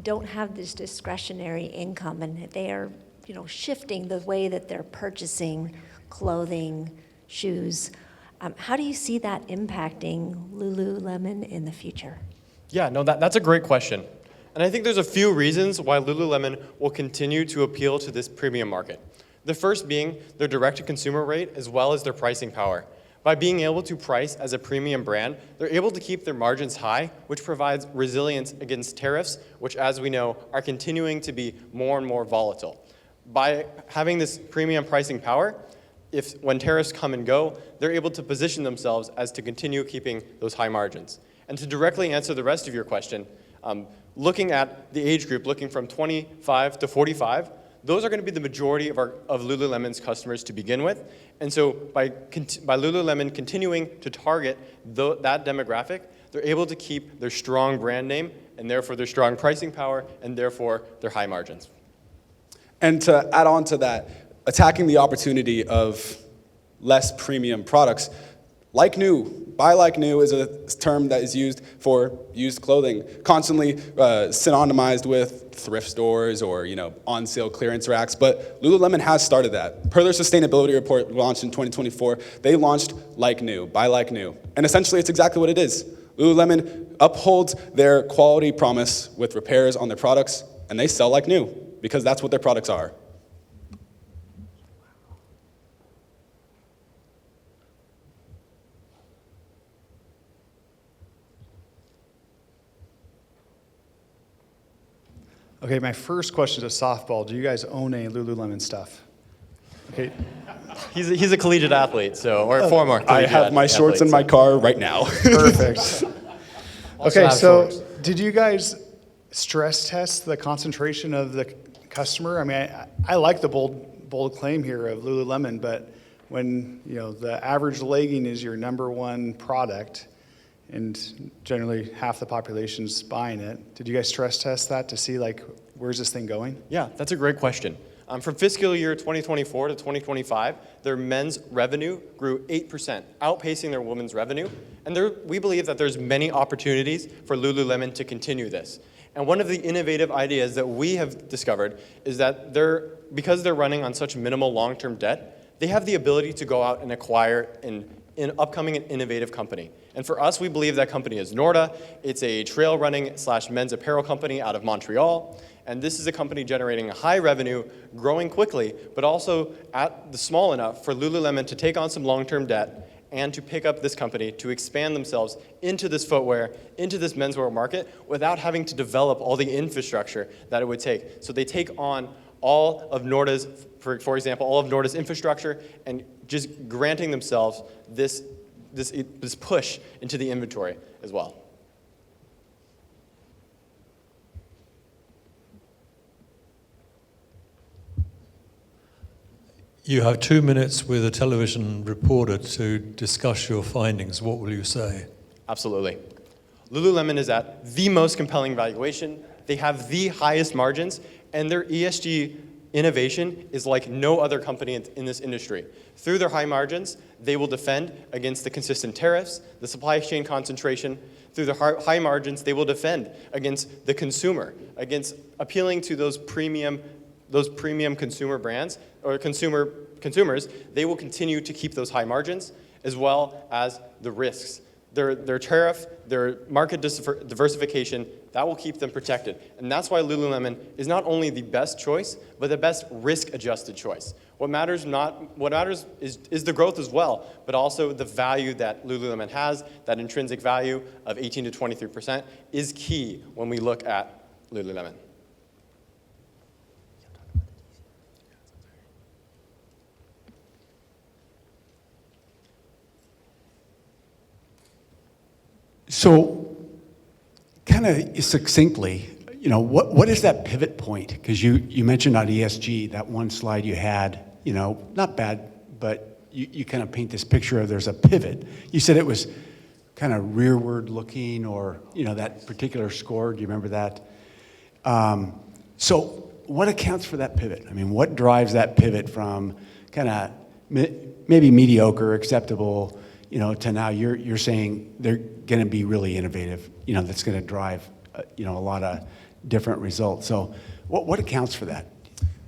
don't have this discretionary income, and they are, shifting the way that they're purchasing clothing, shoes. How do you see that impacting Lululemon in the future? Yeah, no, that's a great question. And I think there's a few reasons why Lululemon will continue to appeal to this premium market. The first being their direct-to-consumer rate as well as their pricing power. By being able to price as a premium brand, they're able to keep their margins high, which provides resilience against tariffs, which, as we know, are continuing to be more and more volatile. By having this premium pricing power, when tariffs come and go, they're able to position themselves as to continue keeping those high margins. And to directly answer the rest of your question, looking at the age group, looking from 25 to 45, those are going to be the majority of Lululemon's customers to begin with. And so by Lululemon continuing to target that demographic, they're able to keep their strong brand name and therefore their strong pricing power and therefore their high margins. And to add on to that, attacking the opportunity of less premium products, like new. Buy like new is a term that is used for used clothing, constantly synonymized with thrift stores or on sale clearance racks. But Lululemon has started that. Per their sustainability report launched in 2024, they launched like new, buy like new, and essentially it's exactly what it is. Lululemon upholds their quality promise with repairs on their products, and they sell like new because that's what their products are. Okay, my first question is a softball. Do you guys own any Lululemon stuff? Okay. He's a collegiate athlete, or former collegiate I have my shorts in my car right now. Perfect. Okay, so did you guys stress test the concentration of the customer? I mean, I like the bold claim here of Lululemon, but when the average legging is your number one product, and generally half the population's buying it. Did you guys stress test that to see where's this thing going? Yeah, that's a great question. From fiscal year 2024 to 2025, their men's revenue grew 8%, outpacing their women's revenue. And we believe that there's many opportunities for Lululemon to continue this. And one of the innovative ideas that we have discovered is that because they're running on such minimal long-term debt, they have the ability to go out and acquire an upcoming and innovative company. And for us, we believe that company is Norda. It's a trail running / men's apparel company out of Montreal. And this is a company generating a high revenue, growing quickly, but also small enough for Lululemon to take on some long-term debt and to pick up this company to expand themselves into this footwear, into this menswear market, without having to develop all the infrastructure that it would take. So they take on all of Norda's, for example, all of Norda's infrastructure and just granting themselves this push into the inventory as well. You have 2 minutes with a television reporter to discuss your findings. What will you say? Absolutely. Lululemon is at the most compelling valuation. They have the highest margins, and their ESG innovation is like no other company in this industry. Through their high margins, they will defend against the consistent tariffs, the supply chain concentration. Through their high margins, they will defend against the consumer, against appealing to those premium consumer brands or consumers. They will continue to keep those high margins as well as the risks. Their tariff, their market diversification, that will keep them protected. And that's why Lululemon is not only the best choice, but the best risk-adjusted choice. What matters is the growth as well, but also the value that Lululemon has. That intrinsic value of 18 to 23% is key when we look at Lululemon. So, kind of succinctly, what is that pivot point? Because you mentioned on ESG, that one slide you had, not bad, but you kind of paint this picture of there's a pivot. You said it was kind of rearward looking, or, that particular score. Do you remember that? So what accounts for that pivot? I mean, what drives that pivot from kind of maybe mediocre, acceptable, to now you're saying they're going to be really innovative, that's going to drive, a lot of different results. So what accounts for that?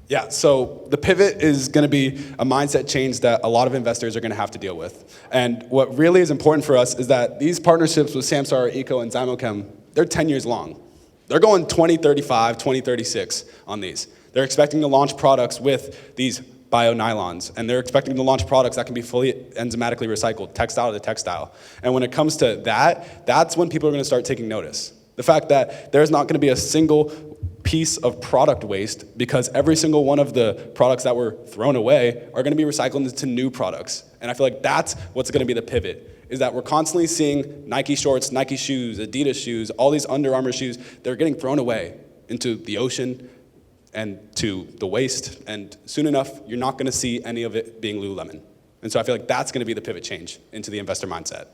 Yeah, so the pivot is going to be a mindset change that a lot of investors are going to have to deal with. And what really is important for us is that these partnerships with Samsara Eco and Zymochem, they're 10 years long. They're going 2035, 2036 on these. They're expecting to launch products with these bio-nylons, and they're expecting to launch products that can be fully enzymatically recycled, textile to textile. And when it comes to that, that's when people are going to start taking notice. The fact that there's not going to be a single piece of product waste, because every single one of the products that were thrown away are going to be recycled into new products. And I feel like that's what's going to be the pivot, is that we're constantly seeing Nike shorts, Nike shoes, Adidas shoes, all these Under Armour shoes, they're getting thrown away into the ocean and to the waste, and soon enough, you're not going to see any of it being Lululemon. And so I feel like that's going to be the pivot change into the investor mindset.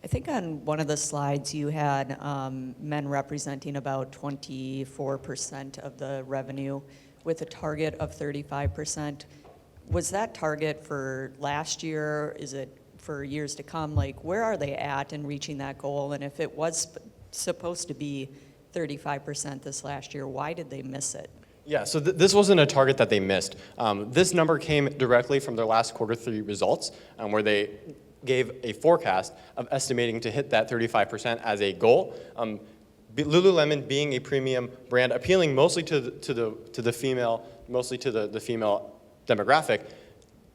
I think on one of the slides you had men representing about 24% of the revenue with a target of 35%. Was that target for last year? Is it for years to come? Like, where are they at in reaching that goal? And if it was supposed to be 35% this last year, why did they miss it? Yeah, so this wasn't a target that they missed. This number came directly from their last Q3 results, where they gave a forecast of estimating to hit that 35% as a goal. Lululemon being a premium brand, appealing mostly to the female, mostly to the female demographic,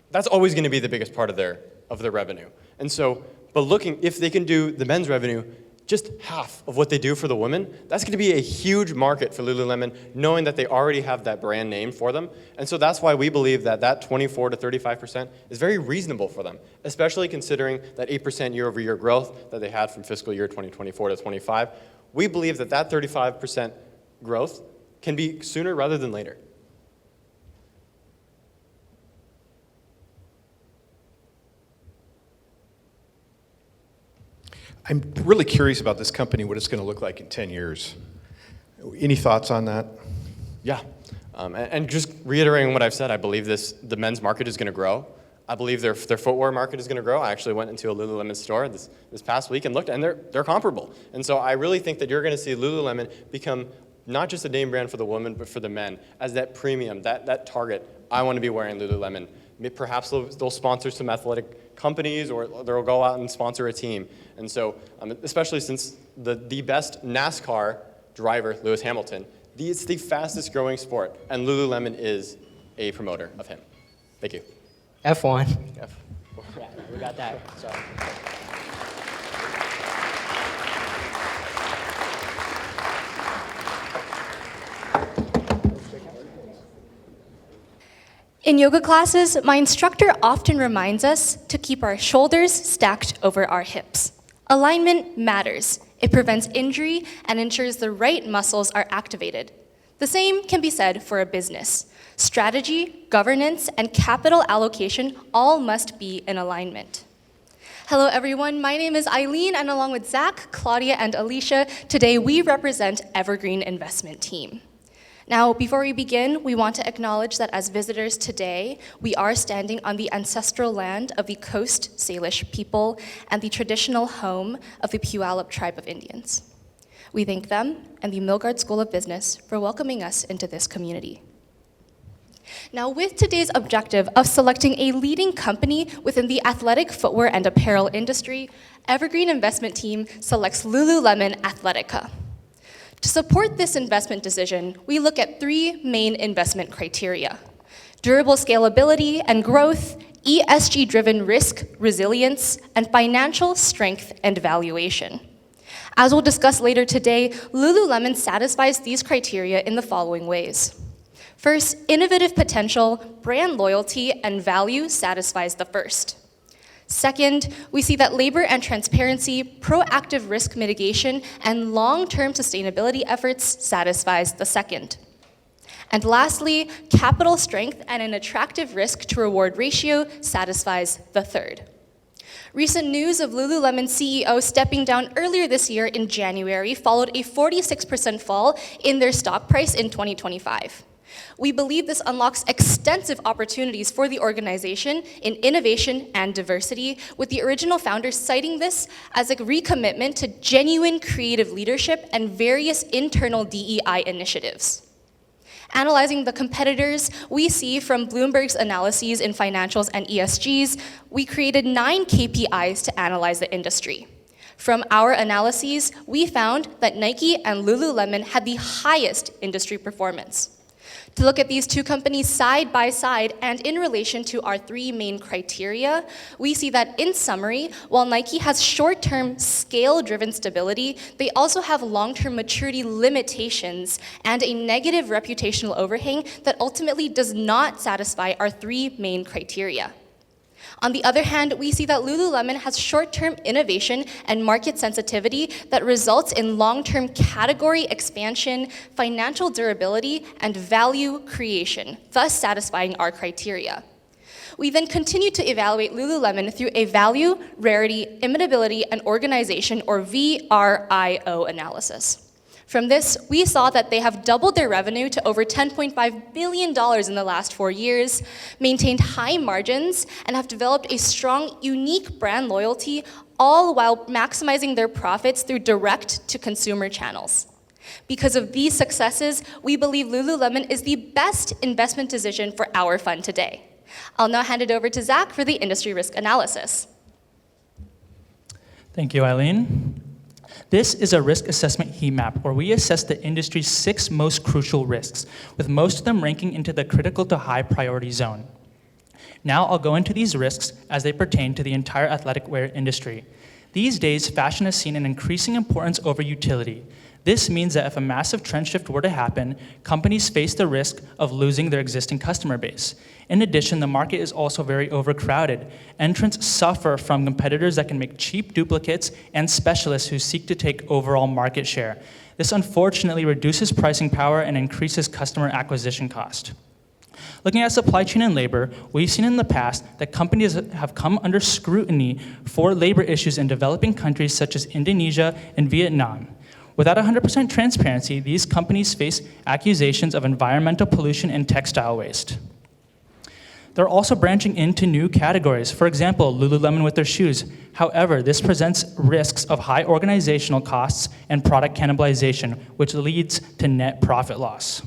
that's always going to be the biggest part of their revenue. And so, but looking, if they can do the men's revenue just half of what they do for the women, that's going to be a huge market for Lululemon, knowing that they already have that brand name for them. And so that's why we believe that 24 to 35% is very reasonable for them, especially considering that 8% year-over-year growth that they had from fiscal year 2024 to 25. We believe that 35% growth can be sooner rather than later. I'm really curious about this company, what it's going to look like in 10 years. Any thoughts on that? Yeah, and just reiterating what I've said, I believe the men's market is going to grow. I believe their footwear market is going to grow. I actually went into a Lululemon store this past week and looked, and they're comparable. And so I really think that you're going to see Lululemon become not just a name brand for the women, but for the men, as that premium, that target. I want to be wearing Lululemon. Perhaps they'll sponsor some athletic companies, or they'll go out and sponsor a team. And so, especially since the best NASCAR driver, Lewis Hamilton, It's the fastest growing sport, and Lululemon is a promoter of him. Thank you. F1. Yeah, we got that. Sorry. In yoga classes, my instructor often reminds us to keep our shoulders stacked over our hips. Alignment matters. It prevents injury and ensures the right muscles are activated. The same can be said for a business. Strategy, governance, and capital allocation all must be in alignment. Hello everyone, my name is Eileen, and along with Zach, Claudia, and Alicia, today we represent Evergreen Investment Team. Now, before we begin, we want to acknowledge that as visitors today, we are standing on the ancestral land of the Coast Salish people and the traditional home of the Puyallup tribe of Indians. We thank them and the Milgard School of Business for welcoming us into this community. Now, with today's objective of selecting a leading company within the athletic footwear and apparel industry, Evergreen Investment Team selects Lululemon Athletica. To support this investment decision, we look at three main investment criteria: durable scalability and growth, ESG-driven risk, resilience, and financial strength and valuation. As we'll discuss later today, Lululemon satisfies these criteria in the following ways. First, innovative potential, brand loyalty, and value satisfies the first. Second, we see that labor and transparency, proactive risk mitigation, and long-term sustainability efforts satisfies the second. And lastly, capital strength and an attractive risk to reward ratio satisfies the third. Recent news of Lululemon CEO stepping down earlier this year in January followed a 46% fall in their stock price in 2025. We believe this unlocks extensive opportunities for the organization in innovation and diversity, with the original founders citing this as a recommitment to genuine creative leadership and various internal DEI initiatives. Analyzing the competitors we see from Bloomberg's analyses in financials and ESGs, we created 9 KPIs to analyze the industry. From our analyses, we found that Nike and Lululemon had the highest industry performance. To look at these two companies side by side and in relation to our three main criteria, we see that in summary, while Nike has short-term scale-driven stability, they also have long-term maturity limitations and a negative reputational overhang that ultimately does not satisfy our three main criteria. On the other hand, we see that Lululemon has short-term innovation and market sensitivity that results in long-term category expansion, financial durability, and value creation, thus satisfying our criteria. We then continue to evaluate Lululemon through a value, rarity, imitability, and organization, or VRIO analysis. From this, we saw that they have doubled their revenue to over $10.5 billion in the last 4 years, maintained high margins, and have developed a strong, unique brand loyalty, all while maximizing their profits through direct-to-consumer channels. Because of these successes, we believe Lululemon is the best investment decision for our fund today. I'll now hand it over to Zach for the industry risk analysis. Thank you, Eileen. This is a risk assessment heat map where we assess the industry's 6 most crucial risks, with most of them ranking into the critical to high priority zone. Now I'll go into these risks as they pertain to the entire athletic wear industry. These days, fashion has seen an increasing importance over utility. This means that if a massive trend shift were to happen, companies face the risk of losing their existing customer base. In addition, the market is also very overcrowded. Entrants suffer from competitors that can make cheap duplicates and specialists who seek to take overall market share. This unfortunately reduces pricing power and increases customer acquisition cost. Looking at supply chain and labor, we've seen in the past that companies have come under scrutiny for labor issues in developing countries such as Indonesia and Vietnam. Without 100% transparency, these companies face accusations of environmental pollution and textile waste. They're also branching into new categories. For example, Lululemon with their shoes. However, this presents risks of high organizational costs and product cannibalization, which leads to net profit loss.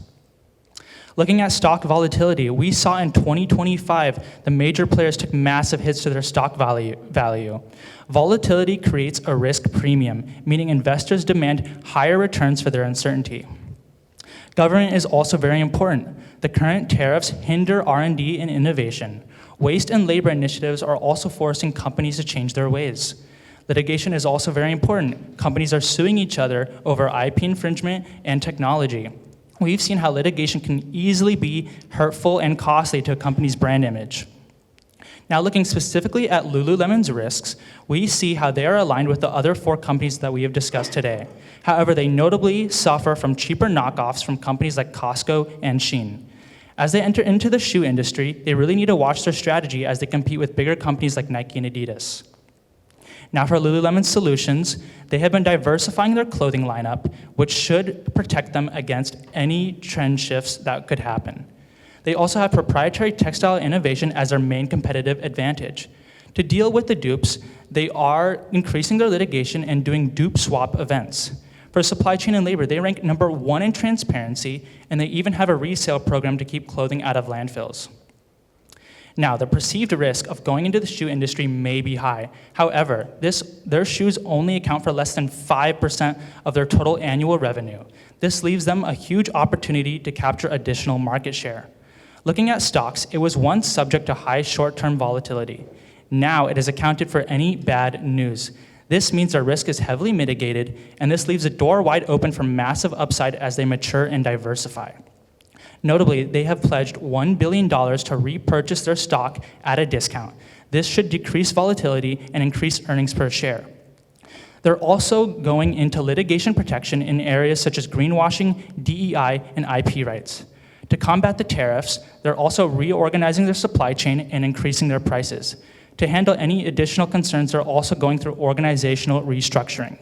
Looking at stock volatility, we saw in 2025 the major players took massive hits to their stock value. Volatility creates a risk premium, meaning investors demand higher returns for their uncertainty. Government is also very important. The current tariffs hinder R&D and innovation. Waste and labor initiatives are also forcing companies to change their ways. Litigation is also very important. Companies are suing each other over IP infringement and technology. We've seen how litigation can easily be hurtful and costly to a company's brand image. Now, looking specifically at Lululemon's risks, we see how they are aligned with the other 4 companies that we have discussed today. However, they notably suffer from cheaper knockoffs from companies like Costco and Shein. As they enter into the shoe industry, they really need to watch their strategy as they compete with bigger companies like Nike and Adidas. Now for Lululemon's solutions, they have been diversifying their clothing lineup, which should protect them against any trend shifts that could happen. They also have proprietary textile innovation as their main competitive advantage. To deal with the dupes, they are increasing their litigation and doing dupe swap events. For supply chain and labor, they rank number 1 in transparency, and they even have a resale program to keep clothing out of landfills. Now, the perceived risk of going into the shoe industry may be high. However, their shoes only account for less than 5% of their total annual revenue. This leaves them a huge opportunity to capture additional market share. Looking at stocks, it was once subject to high short-term volatility. Now it is accounted for any bad news. This means their risk is heavily mitigated, and this leaves a door wide open for massive upside as they mature and diversify. Notably, they have pledged $1 billion to repurchase their stock at a discount. This should decrease volatility and increase earnings per share. They're also going into litigation protection in areas such as greenwashing, DEI, and IP rights. To combat the tariffs, they're also reorganizing their supply chain and increasing their prices. To handle any additional concerns, they're also going through organizational restructuring.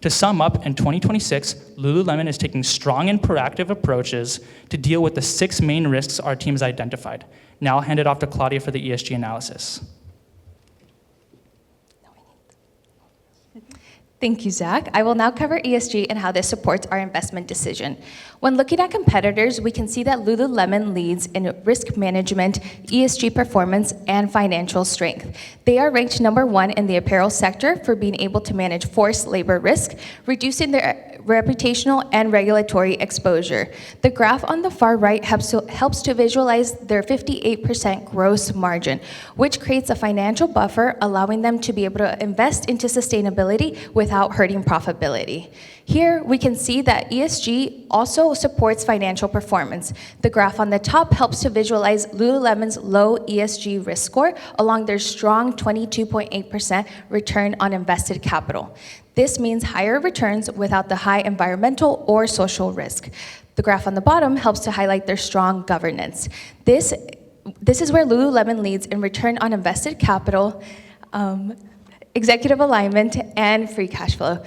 To sum up, in 2026, Lululemon is taking strong and proactive approaches to deal with the 6 main risks our team has identified. Now I'll hand it off to Claudia for the ESG analysis. Thank you, Zach. I will now cover ESG and how this supports our investment decision. When looking at competitors, we can see that Lululemon leads in risk management, ESG performance, and financial strength. They are ranked number 1 in the apparel sector for being able to manage forced labor risk, reducing their reputational and regulatory exposure. The graph on the far right helps to visualize their 58% gross margin, which creates a financial buffer, allowing them to be able to invest into sustainability without hurting profitability. Here, we can see that ESG also supports financial performance. The graph on the top helps to visualize Lululemon's low ESG risk score along their strong 22.8% return on invested capital. This means higher returns without the high environmental or social risk. The graph on the bottom helps to highlight their strong governance. This is where Lululemon leads in return on invested capital, executive alignment, and free cash flow.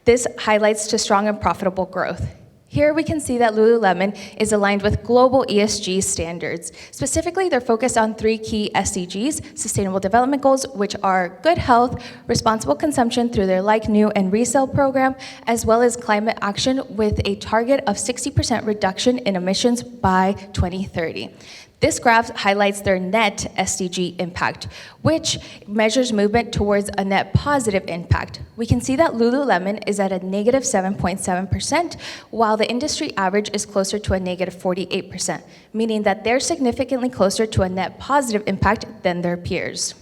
This highlights to strong and profitable growth. Here we can see that Lululemon is aligned with global ESG standards. Specifically, they're focused on 3 key SDGs, Sustainable Development Goals, which are good health, responsible consumption through their like, new, and resale program, as well as climate action with a target of 60% reduction in emissions by 2030. This graph highlights their net SDG impact, which measures movement towards a net positive impact. We can see that Lululemon is at a negative 7.7%, while the industry average is closer to a negative 48%, meaning that they're significantly closer to a net positive impact than their peers.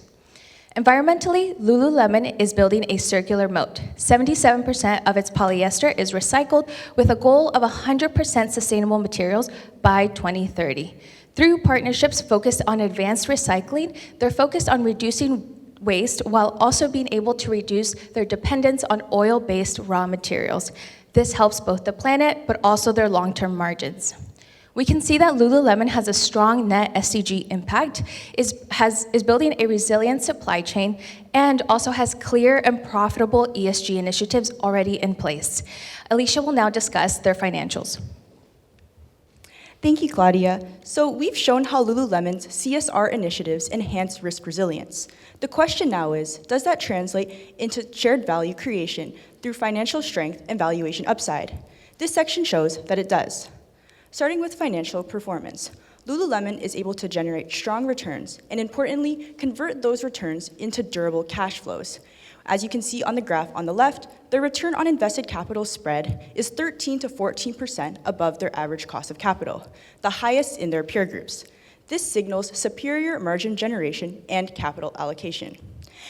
Environmentally, Lululemon is building a circular moat. 77% of its polyester is recycled, with a goal of 100% sustainable materials by 2030. Through partnerships focused on advanced recycling, they're focused on reducing waste while also being able to reduce their dependence on oil-based raw materials. This helps both the planet, but also their long-term margins. We can see that Lululemon has a strong net SDG impact, is building a resilient supply chain, and also has clear and profitable ESG initiatives already in place. Alicia will now discuss their financials. Thank you, Claudia. So we've shown how Lululemon's CSR initiatives enhance risk resilience. The question now is, does that translate into shared value creation through financial strength and valuation upside? This section shows that it does. Starting with financial performance, Lululemon is able to generate strong returns and, importantly, convert those returns into durable cash flows. As you can see on the graph on the left, their return on invested capital spread is 13 to 14% above their average cost of capital, the highest in their peer groups. This signals superior margin generation and capital allocation.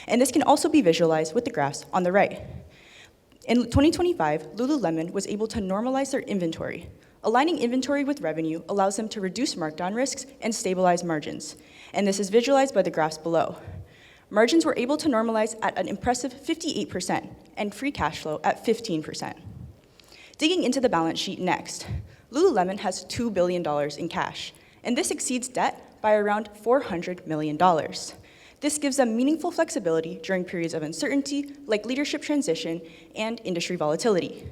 And this can also be visualized with the graphs on the right. In 2025, Lululemon was able to normalize their inventory. Aligning inventory with revenue allows them to reduce markdown risks and stabilize margins, and this is visualized by the graphs below. Margins were able to normalize at an impressive 58% and free cash flow at 15%. Digging into the balance sheet next, Lululemon has $2 billion in cash, and this exceeds debt by around $400 million. This gives them meaningful flexibility during periods of uncertainty, like leadership transition and industry volatility.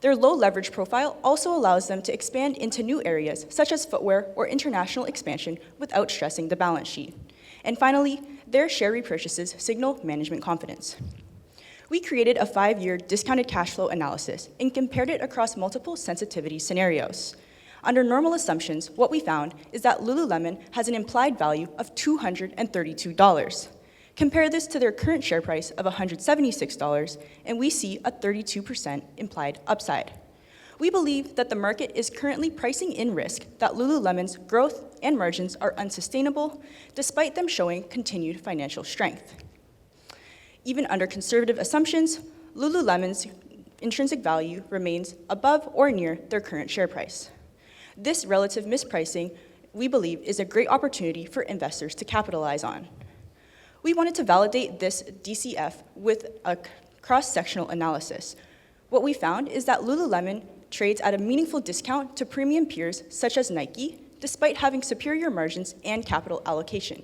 Their low leverage profile also allows them to expand into new areas, such as footwear or international expansion, without stressing the balance sheet. And finally, their share repurchases signal management confidence. We created a 5-year discounted cash flow analysis and compared it across multiple sensitivity scenarios. Under normal assumptions, what we found is that Lululemon has an implied value of $232. Compare this to their current share price of $176, and we see a 32% implied upside. We believe that the market is currently pricing in risk that Lululemon's growth and margins are unsustainable, despite them showing continued financial strength. Even under conservative assumptions, Lululemon's intrinsic value remains above or near their current share price. This relative mispricing, we believe, is a great opportunity for investors to capitalize on. We wanted to validate this DCF with a cross-sectional analysis. What we found is that Lululemon trades at a meaningful discount to premium peers such as Nike, despite having superior margins and capital allocation.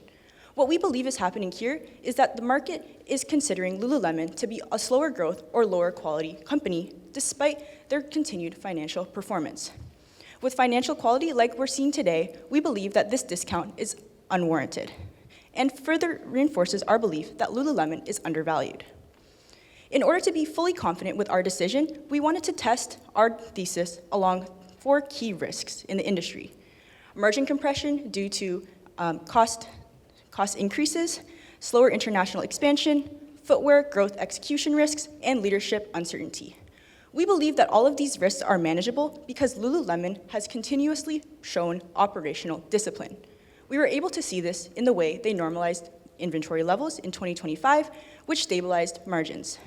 What we believe is happening here is that the market is considering Lululemon to be a slower growth or lower quality company, despite their continued financial performance. With financial quality like we're seeing today, we believe that this discount is unwarranted, and further reinforces our belief that Lululemon is undervalued. In order to be fully confident with our decision, we wanted to test our thesis along 4 key risks in the industry: margin compression due to cost increases, slower international expansion, footwear growth execution risks, and leadership uncertainty. We believe that all of these risks are manageable because Lululemon has continuously shown operational discipline. We were able to see this in the way they normalized inventory levels in 2025, which stabilized margins.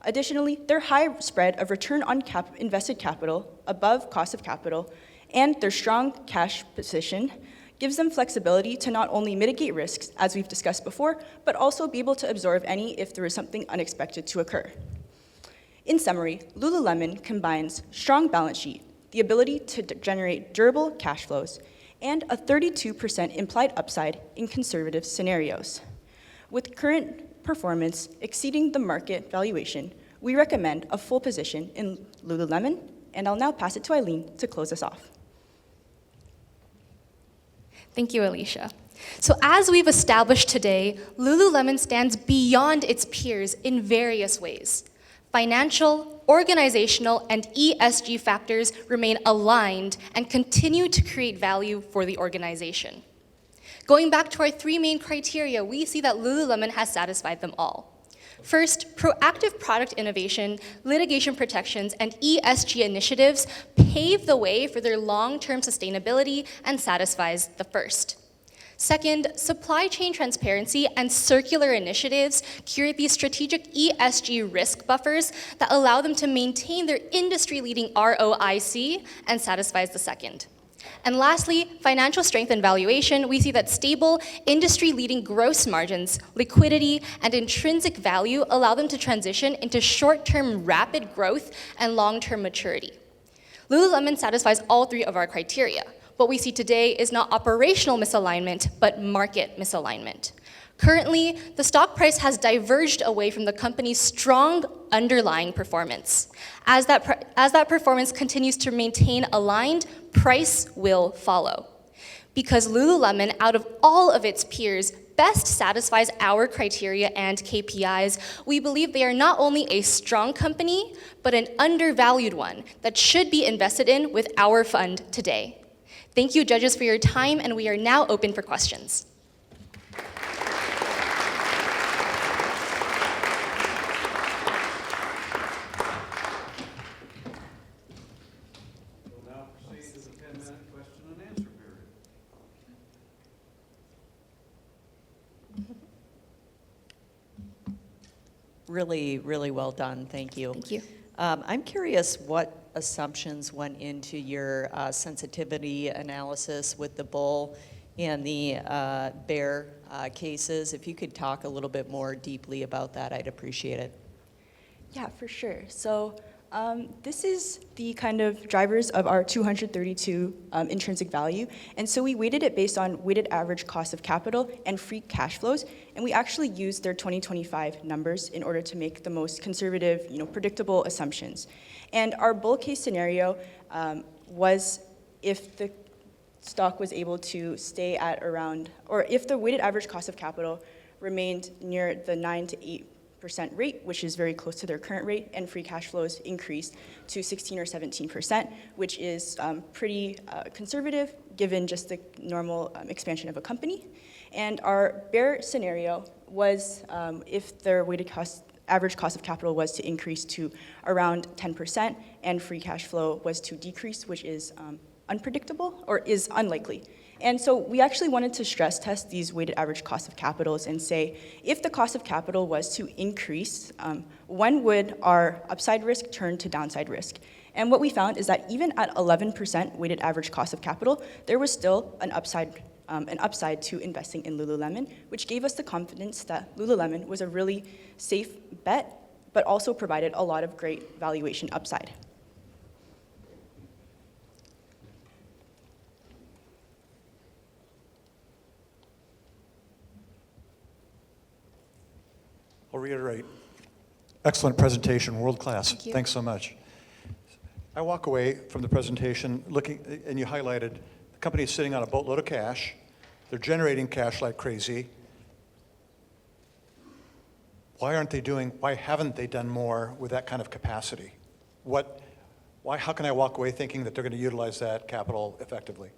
Additionally, their high spread of return on invested capital above cost of capital and their strong cash position gives them flexibility to not only mitigate risks, as we've discussed before, but also be able to absorb any if there is something unexpected to occur. In summary, Lululemon combines strong balance sheet, the ability to generate durable cash flows, and a 32% implied upside in conservative scenarios. With current performance exceeding the market valuation, we recommend a full position in Lululemon, and I'll now pass it to Eileen to close us off. Thank you, Alicia. So as we've established today, Lululemon stands beyond its peers in various ways. Financial, organizational, and ESG factors remain aligned and continue to create value for the organization. Going back to our 3 main criteria, we see that Lululemon has satisfied them all. First, proactive product innovation, litigation protections, and ESG initiatives pave the way for their long-term sustainability and satisfies the first. Second, supply chain transparency and circular initiatives curate these strategic ESG risk buffers that allow them to maintain their industry-leading ROIC and satisfies the second. And lastly, financial strength and valuation, we see that stable, industry-leading gross margins, liquidity, and intrinsic value allow them to transition into short-term rapid growth and long-term maturity. Lululemon satisfies all 3 of our criteria. What we see today is not operational misalignment, but market misalignment. Currently, the stock price has diverged away from the company's strong underlying performance. As that performance continues to maintain aligned, price will follow. Because Lululemon, out of all of its peers, best satisfies our criteria and KPIs, we believe they are not only a strong company, but an undervalued one that should be invested in with our fund today. Thank you, judges, for your time, and we are now open for questions. Really, really well done. Thank you. Thank you. I'm curious what assumptions went into your sensitivity analysis with the bull and the bear cases. If you could talk a little bit more deeply about that, I'd appreciate it. Yeah, for sure. So this is the kind of drivers of our 232 intrinsic value. And so we weighted it based on weighted average cost of capital and free cash flows. And we actually used their 2025 numbers in order to make the most conservative, predictable assumptions. And our bull case scenario was if the stock was able to stay at around, or if the weighted average cost of capital remained near the 9 to 8% rate, which is very close to their current rate, and free cash flows increased to 16 or 17%, which is pretty conservative given just the normal expansion of a company. And our bear scenario was if their average cost of capital was to increase to around 10% and free cash flow was to decrease, which is unpredictable or is unlikely. And so we actually wanted to stress test these weighted average cost of capitals and say, if the cost of capital was to increase, when would our upside risk turn to downside risk? And what we found is that even at 11% weighted average cost of capital, there was still an upside to investing in Lululemon, which gave us the confidence that Lululemon was a really safe bet, but also provided a lot of great valuation upside. I'll reiterate. Excellent presentation, world class. Thank you. Thanks so much. I walk away from the presentation looking, and you highlighted, the company is sitting on a boatload of cash. They're generating cash like crazy. Why haven't they done more with that kind of capacity? How can I walk away thinking that they're going to utilize that capital effectively?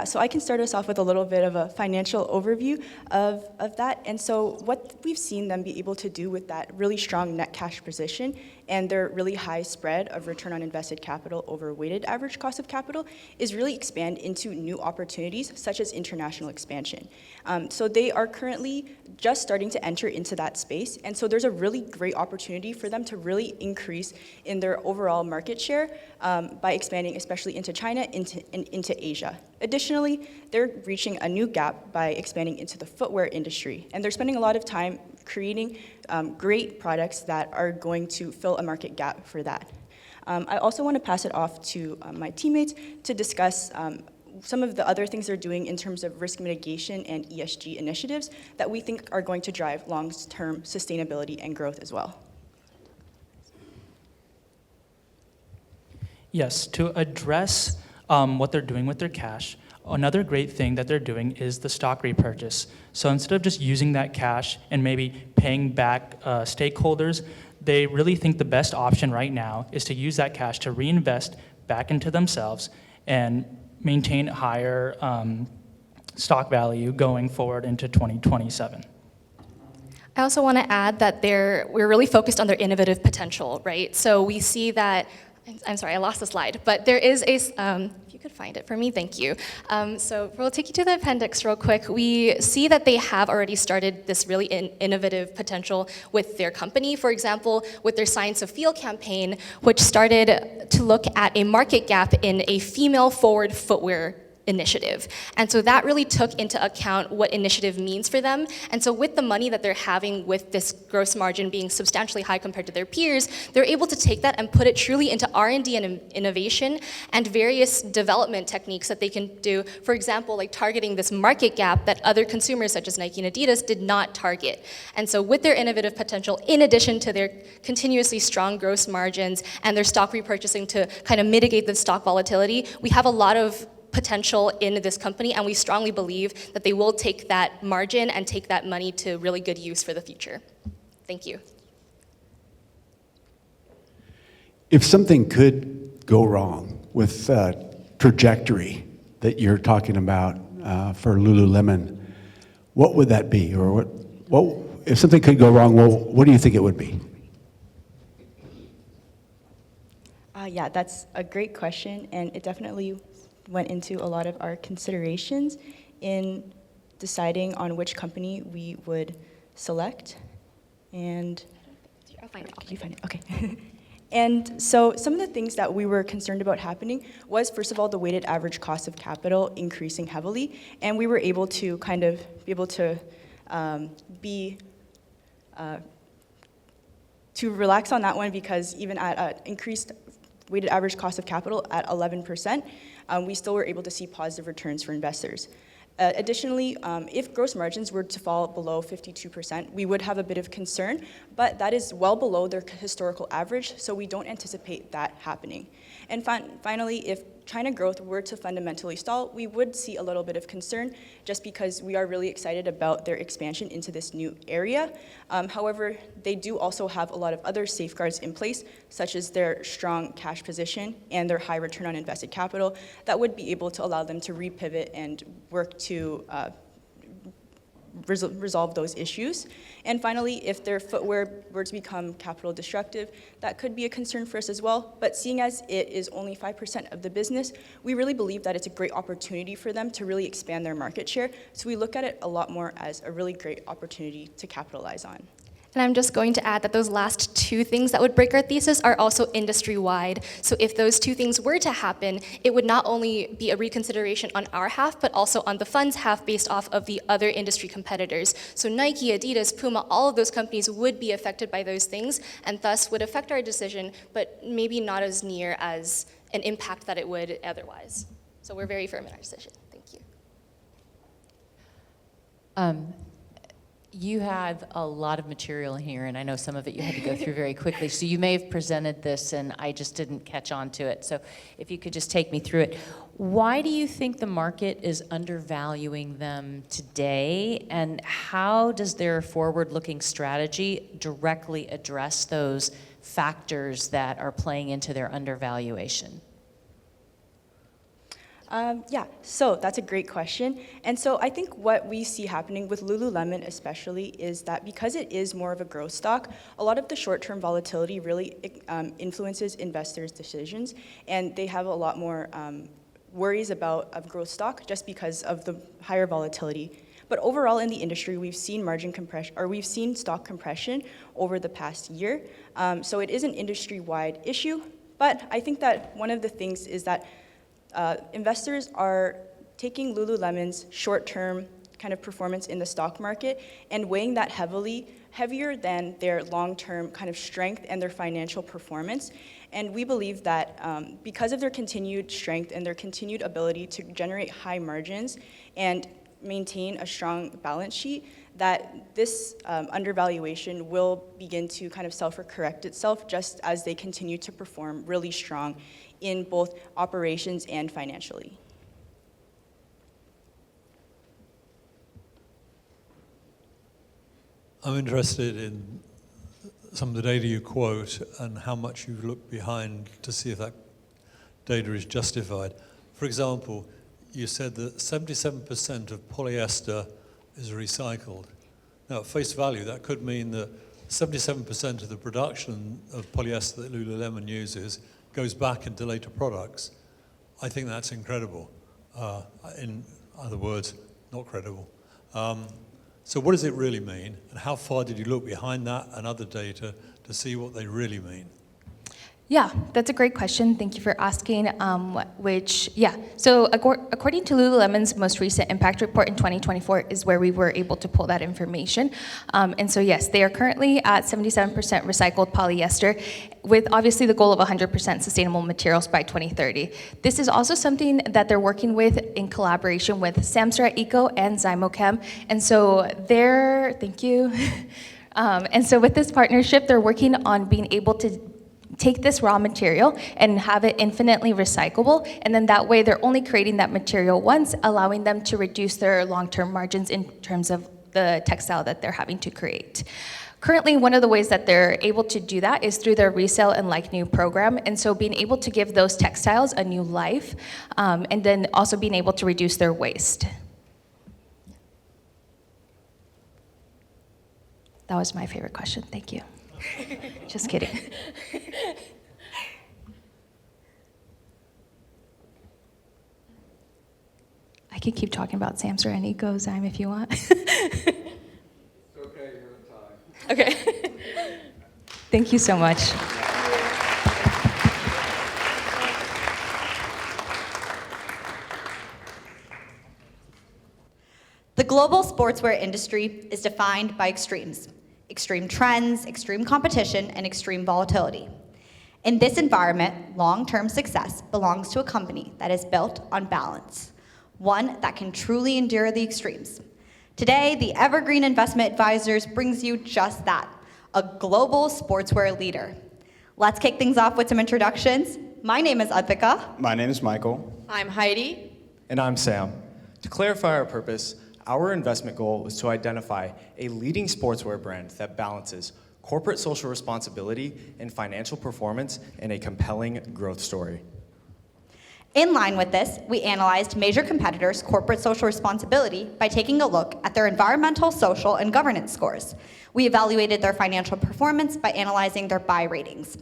So I can start us off with a little bit of a financial overview of that. And so what we've seen them be able to do with that really strong net cash position and their really high spread of return on invested capital over weighted average cost of capital is really expand into new opportunities such as international expansion. So they are currently just starting to enter into that space. And so there's a really great opportunity for them to really increase in their overall market share by expanding especially into China and into Asia. Additionally, they're reaching a new gap by expanding into the footwear industry, and they're spending a lot of time creating great products that are going to fill a market gap for that. I also want to pass it off to my teammates to discuss some of the other things they're doing in terms of risk mitigation and ESG initiatives that we think are going to drive long-term sustainability and growth as well. Yes, to address what they're doing with their cash, another great thing that they're doing is the stock repurchase. So instead of just using that cash and maybe paying back stakeholders, they really think the best option right now is to use that cash to reinvest back into themselves and maintain higher stock value going forward into 2027. I also want to add that we're really focused on their innovative potential, right? So we see that, I'm sorry, I lost the slide, but there is a, if you could find it for me, thank you. So we'll take you to the appendix real quick. We see that they have already started this really innovative potential with their company, for example, with their Science of Feel campaign, which started to look at a market gap in a female-forward footwear initiative. And so that really took into account what initiative means for them. And so with the money that they're having with this gross margin being substantially high compared to their peers, they're able to take that and put it truly into R&D and innovation and various development techniques that they can do. For example, like targeting this market gap that other consumers such as Nike and Adidas did not target. And so with their innovative potential, in addition to their continuously strong gross margins and their stock repurchasing to kind of mitigate the stock volatility, we have a lot of potential in this company, and we strongly believe that they will take that margin and take that money to really good use for the future. Thank you. If something could go wrong with trajectory that you're talking about for Lululemon, what would that be? Or what if something could go wrong, well, what do you think it would be? Yeah, that's a great question, and it definitely went into a lot of our considerations in deciding on which company we would select. And I'll find it. Did you find it? Okay. And so some of the things that we were concerned about happening was, first of all, the weighted average cost of capital increasing heavily, and we were able to kind of be able to to relax on that one, because even at increased weighted average cost of capital at 11%, we still were able to see positive returns for investors. Additionally, if gross margins were to fall below 52%, we would have a bit of concern, but that is well below their historical average, so we don't anticipate that happening. And finally, if China growth were to fundamentally stall, we would see a little bit of concern, just because we are really excited about their expansion into this new area. However, they do also have a lot of other safeguards in place, such as their strong cash position and their high return on invested capital, that would be able to allow them to repivot and work to resolve those issues. And finally, if their footwear were to become capital destructive, that could be a concern for us as well. But seeing as it is only 5% of the business, we really believe that it's a great opportunity for them to really expand their market share. So we look at it a lot more as a really great opportunity to capitalize on. And I'm just going to add that those last two things that would break our thesis are also industry-wide. So if those two things were to happen, it would not only be a reconsideration on our half, but also on the fund's half based off of the other industry competitors. So Nike, Adidas, Puma, all of those companies would be affected by those things, and thus would affect our decision, but maybe not as near as an impact that it would otherwise. So we're very firm in our decision. Thank you. You have a lot of material here, and I know some of it you had to go through very quickly, so you may have presented this and I just didn't catch on to it. So if you could just take me through it. Why do you think the market is undervaluing them today, and how does their forward-looking strategy directly address those factors that are playing into their undervaluation? Yeah, so that's a great question. And so I think what we see happening with Lululemon especially is that because it is more of a growth stock, a lot of the short-term volatility really influences investors' decisions, and they have a lot more worries about a growth stock just because of the higher volatility. But overall in the industry, we've seen margin compression, or we've seen stock compression over the past year. So it is an industry-wide issue, but I think that one of the things is that investors are taking Lululemon's short-term kind of performance in the stock market and weighing that heavier than their long-term kind of strength and their financial performance. And we believe that because of their continued strength and their continued ability to generate high margins and maintain a strong balance sheet, that this undervaluation will begin to kind of self-correct itself just as they continue to perform really strong in both operations and financially. I'm interested in some of the data you quote and how much you've looked behind to see if that data is justified. For example, you said that 77% of polyester is recycled. Now, at face value, that could mean that 77% of the production of polyester that Lululemon uses goes back into later products. I think that's incredible. In other words, not credible. So what does it really mean? And how far did you look behind that and other data to see what they really mean? Yeah, that's a great question. Thank you for asking. So according to Lululemon's most recent impact report in 2024 is where we were able to pull that information. And so yes, they are currently at 77% recycled polyester, with obviously the goal of 100% sustainable materials by 2030. This is also something that they're working with in collaboration with Samsara Eco and Zymochem. And so thank you. And so with this partnership, they're working on being able to take this raw material and have it infinitely recyclable, and then that way they're only creating that material once, allowing them to reduce their long-term margins in terms of the textile that they're having to create. Currently, one of the ways that they're able to do that is through their resale and like new program. And so being able to give those textiles a new life, and then also being able to reduce their waste. That was my favorite question. Thank you. Just kidding. I can keep talking about Samsara and Ecozyme if you want. Okay, you're in time. Okay. Thank you so much. The global sportswear industry is defined by extremes: extreme trends, extreme competition, and extreme volatility. In this environment, long-term success belongs to a company that is built on balance, one that can truly endure the extremes. Today, the Evergreen Investment Advisors brings you just that, a global sportswear leader. Let's kick things off with some introductions. My name is Advika. My name is Michael. I'm Heidi. And I'm Sam. To clarify our purpose, our investment goal is to identify a leading sportswear brand that balances corporate social responsibility and financial performance in a compelling growth story. In line with this, we analyzed major competitors' corporate social responsibility by taking a look at their environmental, social, and governance scores. We evaluated their financial performance by analyzing their buy ratings.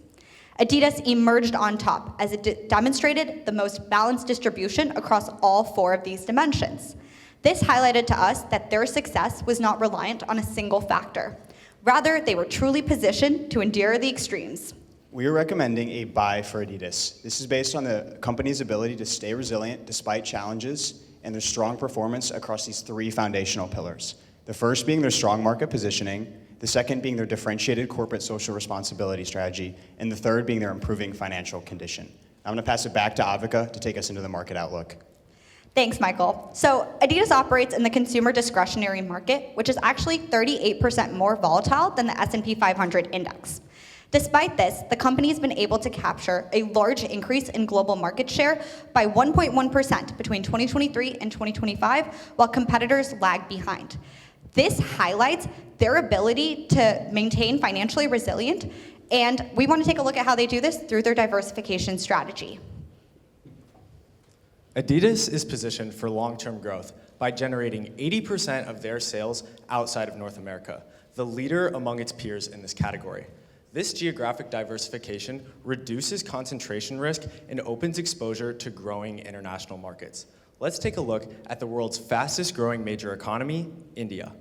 Adidas emerged on top as it demonstrated the most balanced distribution across all 4 of these dimensions. This highlighted to us that their success was not reliant on a single factor. Rather, they were truly positioned to endure the extremes. We are recommending a buy for Adidas. This is based on the company's ability to stay resilient despite challenges and their strong performance across these 3 foundational pillars. The first being their strong market positioning, the second being their differentiated corporate social responsibility strategy, and the third being their improving financial condition. I'm going to pass it back to Avika to take us into the market outlook. Thanks, Michael. So Adidas operates in the consumer discretionary market, which is actually 38% more volatile than the S&P 500 index. Despite this, the company has been able to capture a large increase in global market share by 1.1% between 2023 and 2025, while competitors lag behind. This highlights their ability to maintain financially resilient, and we want to take a look at how they do this through their diversification strategy. Adidas is positioned for long-term growth by generating 80% of their sales outside of North America, the leader among its peers in this category. This geographic diversification reduces concentration risk and opens exposure to growing international markets. Let's take a look at the world's fastest growing major economy, India.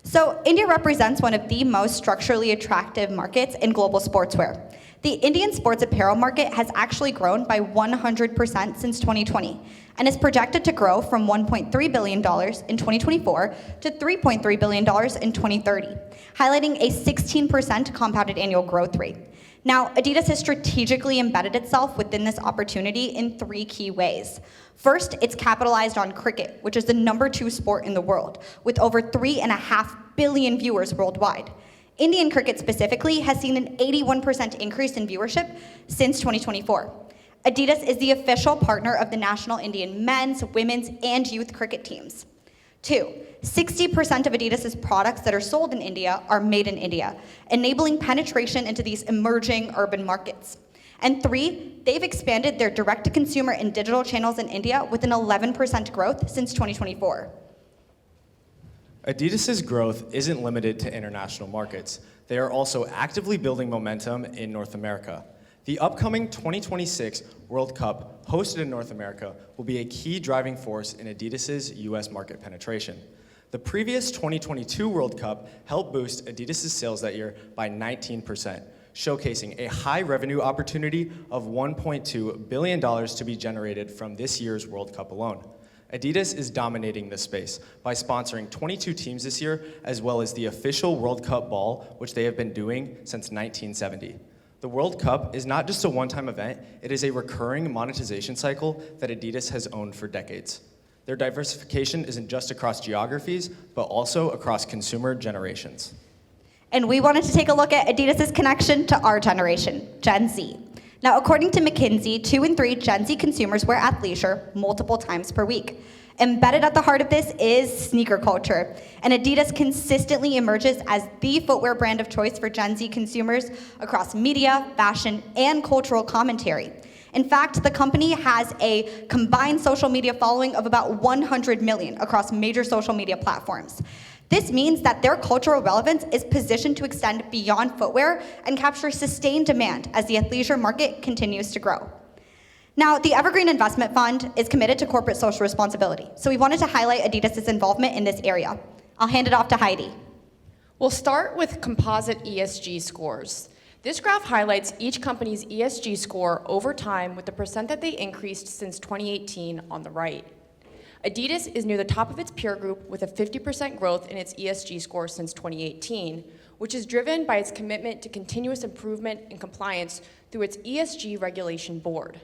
So India represents one of the most structurally attractive markets in global sportswear. The Indian sports apparel market has actually grown by 100% since 2020 and is projected to grow from $1.3 billion in 2024 to $3.3 billion in 2030, highlighting a 16% compounded annual growth rate. Now, Adidas has strategically embedded itself within this opportunity in 3 key ways. First, it's capitalized on cricket, which is the #2 sport in the world, with over 3.5 billion viewers worldwide. Indian cricket specifically has seen an 81% increase in viewership since 2024. Adidas is the official partner of the national Indian men's, women's, and youth cricket teams. 2, 60% of Adidas's products that are sold in India are made in India, enabling penetration into these emerging urban markets. And 3, they've expanded their direct-to-consumer and digital channels in India with an 11% growth since 2024. Adidas's growth isn't limited to international markets. They are also actively building momentum in North America. The upcoming 2026 World Cup, hosted in North America, will be a key driving force in Adidas's US market penetration. The previous 2022 World Cup helped boost Adidas's sales that year by 19%, showcasing a high revenue opportunity of $1.2 billion to be generated from this year's World Cup alone. Adidas is dominating this space by sponsoring 22 teams this year, as well as the official World Cup ball, which they have been doing since 1970. The World Cup is not just a one-time event, it is a recurring monetization cycle that Adidas has owned for decades. Their diversification isn't just across geographies, but also across consumer generations. And we wanted to take a look at Adidas's connection to our generation, Gen Z. Now, according to McKinsey, 2 in 3 Gen Z consumers wear athleisure multiple times per week. Embedded at the heart of this is sneaker culture, and Adidas consistently emerges as the footwear brand of choice for Gen Z consumers across media, fashion, and cultural commentary. In fact, the company has a combined social media following of about 100 million across major social media platforms. This means that their cultural relevance is positioned to extend beyond footwear and capture sustained demand as the athleisure market continues to grow. Now, the Evergreen Investment Fund is committed to corporate social responsibility, so we wanted to highlight Adidas' involvement in this area. I'll hand it off to Heidi. We'll start with composite ESG scores. This graph highlights each company's ESG score over time with the percent that they increased since 2018 on the right. Adidas is near the top of its peer group with a 50% growth in its ESG score since 2018, which is driven by its commitment to continuous improvement and compliance through its ESG regulation board.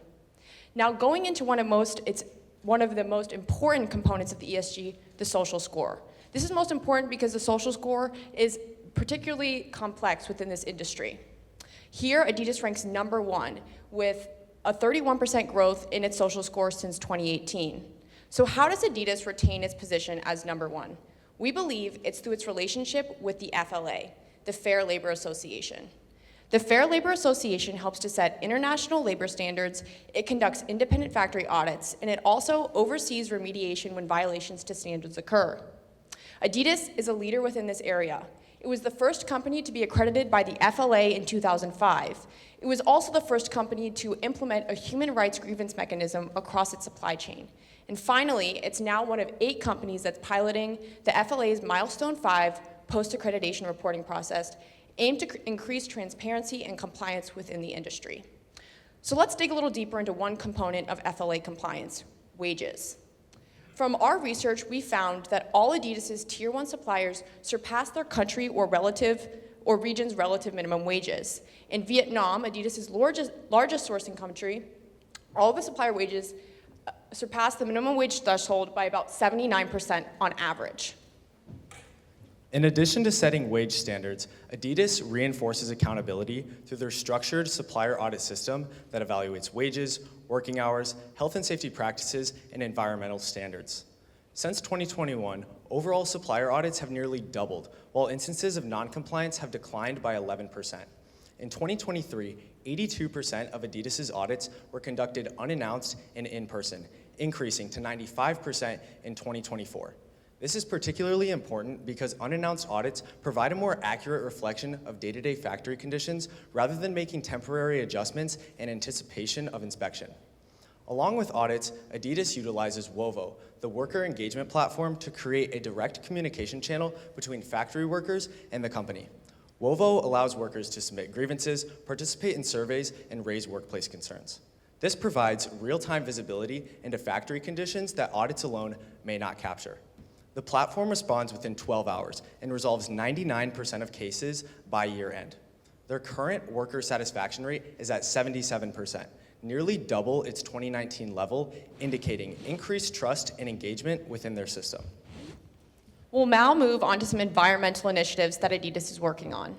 Now, going into one of the most important components of the ESG, the social score. This is most important because the social score is particularly complex within this industry. Here, Adidas ranks number 1 with a 31% growth in its social score since 2018. So how does Adidas retain its position as number 1? We believe it's through its relationship with the FLA, the Fair Labor Association. The Fair Labor Association helps to set international labor standards, it conducts independent factory audits, and it also oversees remediation when violations to standards occur. Adidas is a leader within this area. It was the first company to be accredited by the FLA in 2005. It was also the first company to implement a human rights grievance mechanism across its supply chain. And finally, it's now one of 8 companies that's piloting the FLA's Milestone 5 post-accreditation reporting process aimed to increase transparency and compliance within the industry. So let's dig a little deeper into one component of FLA compliance, wages. From our research, we found that all Adidas's Tier 1 suppliers surpass their country or region's relative minimum wages. In Vietnam, Adidas's largest sourcing country, all of the supplier wages surpass the minimum wage threshold by about 79% on average. In addition to setting wage standards, Adidas reinforces accountability through their structured supplier audit system that evaluates wages, working hours, health and safety practices, and environmental standards. Since 2021, overall supplier audits have nearly doubled, while instances of non-compliance have declined by 11%. In 2023, 82% of Adidas's audits were conducted unannounced and in person, increasing to 95% in 2024. This is particularly important because unannounced audits provide a more accurate reflection of day-to-day factory conditions rather than making temporary adjustments in anticipation of inspection. Along with audits, Adidas utilizes Wovo, the worker engagement platform, to create a direct communication channel between factory workers and the company. Wovo allows workers to submit grievances, participate in surveys, and raise workplace concerns. This provides real-time visibility into factory conditions that audits alone may not capture. The platform responds within 12 hours and resolves 99% of cases by year end. Their current worker satisfaction rate is at 77%, nearly double its 2019 level, indicating increased trust and engagement within their system. We'll now move on to some environmental initiatives that Adidas is working on.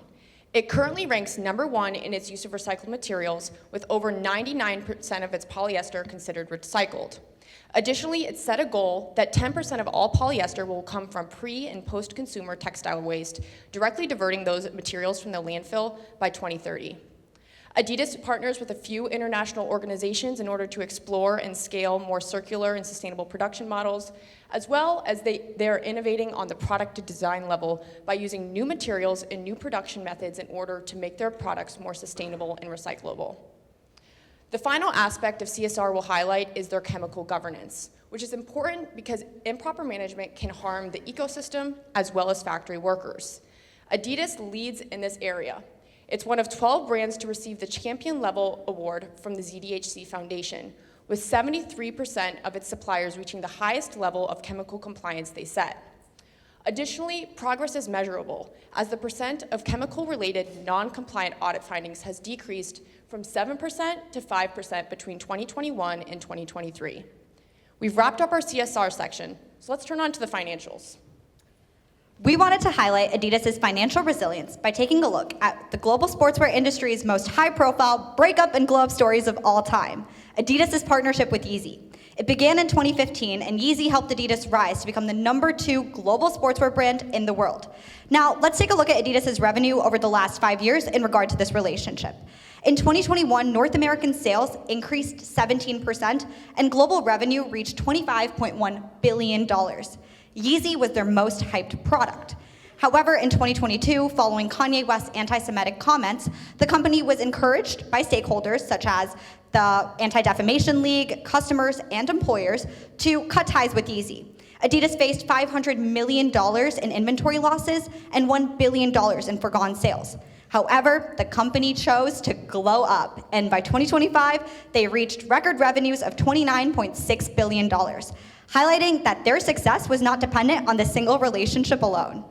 It currently ranks number 1 in its use of recycled materials, with over 99% of its polyester considered recycled. Additionally, it set a goal that 10% of all polyester will come from pre- and post-consumer textile waste, directly diverting those materials from the landfill by 2030. Adidas partners with a few international organizations in order to explore and scale more circular and sustainable production models, as well as they're innovating on the product to design level by using new materials and new production methods in order to make their products more sustainable and recyclable. The final aspect of CSR we'll highlight is their chemical governance, which is important because improper management can harm the ecosystem as well as factory workers. Adidas leads in this area. It's one of 12 brands to receive the Champion Level Award from the ZDHC Foundation, with 73% of its suppliers reaching the highest level of chemical compliance they set. Additionally, progress is measurable, as the percent of chemical-related non-compliant audit findings has decreased from 7% to 5% between 2021 and 2023. We've wrapped up our CSR section, so let's turn on to the financials. We wanted to highlight Adidas' financial resilience by taking a look at the global sportswear industry's most high-profile breakup and glow-up stories of all time, Adidas' partnership with Yeezy. It began in 2015, and Yeezy helped Adidas rise to become the #2 global sportswear brand in the world. Now, let's take a look at Adidas' revenue over the last 5 years in regard to this relationship. In 2021, North American sales increased 17%, and global revenue reached $25.1 billion. Yeezy was their most hyped product. However, in 2022, following Kanye West's anti-Semitic comments, the company was encouraged by stakeholders such as the Anti-Defamation League, customers, and employers to cut ties with Yeezy. Adidas faced $500 million in inventory losses and $1 billion in foregone sales. However, the company chose to glow up, and by 2025, they reached record revenues of $29.6 billion, highlighting that their success was not dependent on the single relationship alone.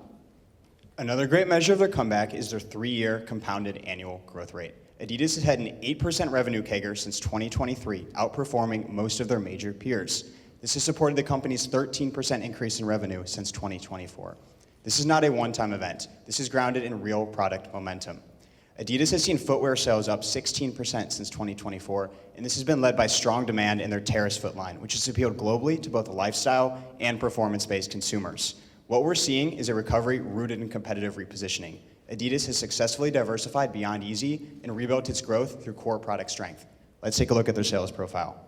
Another great measure of their comeback is their 3-year compounded annual growth rate. Adidas has had an 8% revenue CAGR since 2023, outperforming most of their major peers. This has supported the company's 13% increase in revenue since 2024. This is not a one-time event. This is grounded in real product momentum. Adidas has seen footwear sales up 16% since 2024, and this has been led by strong demand in their Terrace foot line, which has appealed globally to both lifestyle and performance-based consumers. What we're seeing is a recovery rooted in competitive repositioning. Adidas has successfully diversified beyond Yeezy and rebuilt its growth through core product strength. Let's take a look at their sales profile.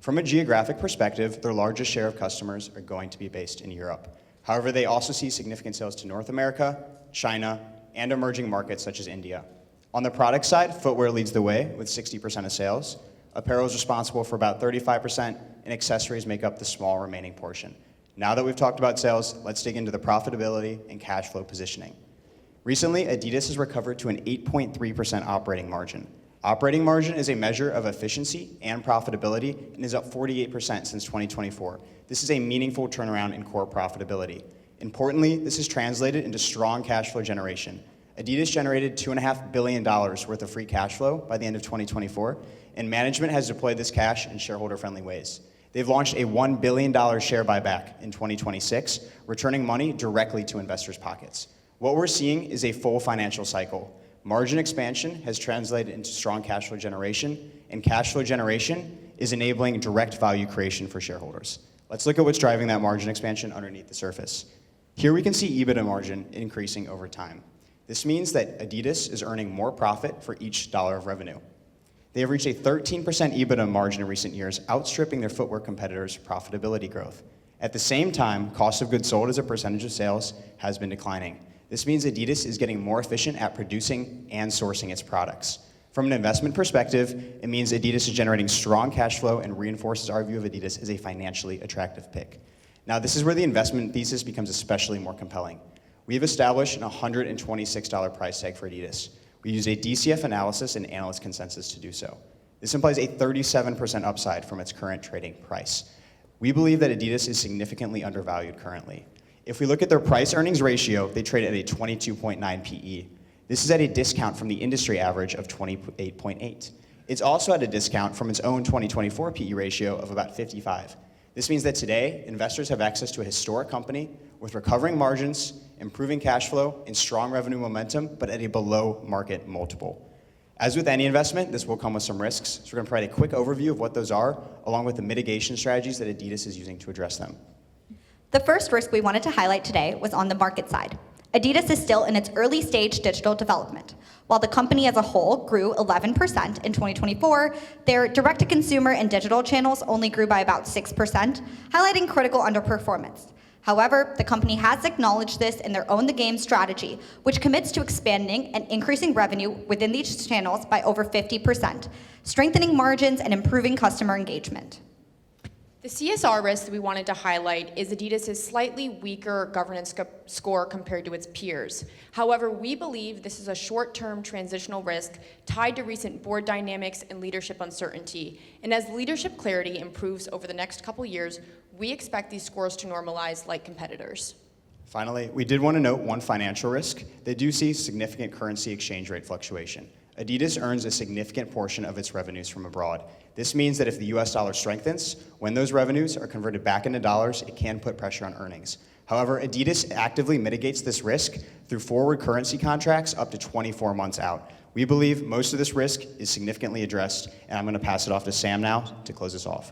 From a geographic perspective, their largest share of customers are going to be based in Europe. However, they also see significant sales to North America, China, and emerging markets such as India. On the product side, footwear leads the way with 60% of sales. Apparel is responsible for about 35%, and accessories make up the small remaining portion. Now that we've talked about sales, let's dig into the profitability and cash flow positioning. Recently, Adidas has recovered to an 8.3% operating margin. Operating margin is a measure of efficiency and profitability and is up 48% since 2024. This is a meaningful turnaround in core profitability. Importantly, this is translated into strong cash flow generation. Adidas generated $2.5 billion worth of free cash flow by the end of 2024, and management has deployed this cash in shareholder-friendly ways. They've launched a $1 billion share buyback in 2026, returning money directly to investors' pockets. What we're seeing is a full financial cycle. Margin expansion has translated into strong cash flow generation, and cash flow generation is enabling direct value creation for shareholders. Let's look at what's driving that margin expansion underneath the surface. Here we can see EBITDA margin increasing over time. This means that Adidas is earning more profit for each dollar of revenue. They have reached a 13% EBITDA margin in recent years, outstripping their footwear competitors' profitability growth. At the same time, cost of goods sold as a percentage of sales has been declining. This means Adidas is getting more efficient at producing and sourcing its products. From an investment perspective, it means Adidas is generating strong cash flow and reinforces our view of Adidas as a financially attractive pick. Now, this is where the investment thesis becomes especially more compelling. We have established an $126 price tag for Adidas. We used a DCF analysis and analyst consensus to do so. This implies a 37% upside from its current trading price. We believe that Adidas is significantly undervalued currently. If we look at their price-earnings ratio, they trade at a 22.9 PE. This is at a discount from the industry average of 28.8. It's also at a discount from its own 2024 PE ratio of about 55. This means that today, investors have access to a historic company with recovering margins, improving cash flow, and strong revenue momentum, but at a below-market multiple. As with any investment, this will come with some risks, so we're going to provide a quick overview of what those are, along with the mitigation strategies that Adidas is using to address them. The first risk we wanted to highlight today was on the market side. Adidas is still in its early stage digital development. While the company as a whole grew 11% in 2024, their direct-to-consumer and digital channels only grew by about 6%, highlighting critical underperformance. However, the company has acknowledged this in their Own the Game strategy, which commits to expanding and increasing revenue within these channels by over 50%, strengthening margins and improving customer engagement. The CSR risk that we wanted to highlight is Adidas' slightly weaker governance score compared to its peers. However, we believe this is a short-term transitional risk tied to recent board dynamics and leadership uncertainty. And as leadership clarity improves over the next couple years, we expect these scores to normalize like competitors. Finally, we did want to note one financial risk. They do see significant currency exchange rate fluctuation. Adidas earns a significant portion of its revenues from abroad. This means that if the US dollar strengthens, when those revenues are converted back into dollars, it can put pressure on earnings. However, Adidas actively mitigates this risk through forward currency contracts up to 24 months out. We believe most of this risk is significantly addressed, and I'm going to pass it off to Sam now to close us off.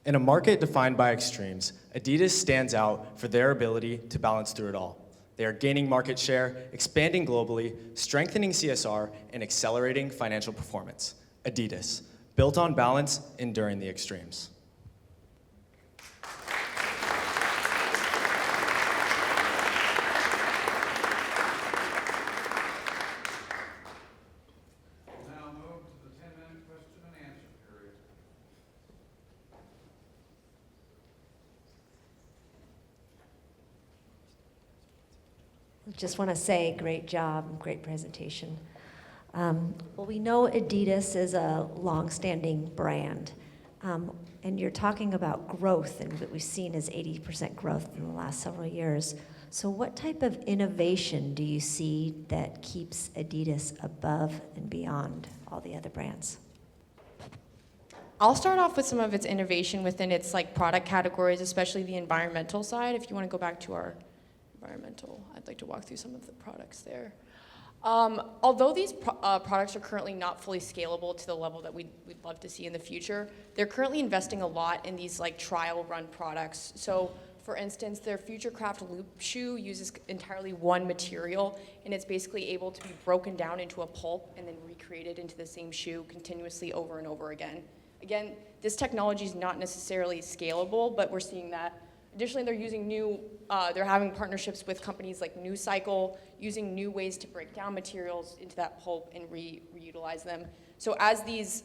In a market defined by extremes, Adidas stands out for their ability to balance through it all. They are gaining market share, expanding globally, strengthening CSR, and accelerating financial performance. Adidas, built on balance, enduring the extremes. Just want to say, great job, great presentation. Well, we know Adidas is a long-standing brand, and you're talking about growth, and what we've seen is 80% growth in the last several years. So what type of innovation do you see that keeps Adidas above and beyond all the other brands? I'll start off with some of its innovation within its product categories, especially the environmental side. If you want to go back to our environmental, I'd like to walk through some of the products there. Although these products are currently not fully scalable to the level that we'd love to see in the future, they're currently investing a lot in these trial run products. So for instance, their Futurecraft Loop shoe uses entirely one material, and it's basically able to be broken down into a pulp and then recreated into the same shoe continuously over and over again. Again, this technology is not necessarily scalable, but we're seeing that. Additionally, they're using they're having partnerships with companies like New Cycle, using new ways to break down materials into that pulp and reutilize them. So as these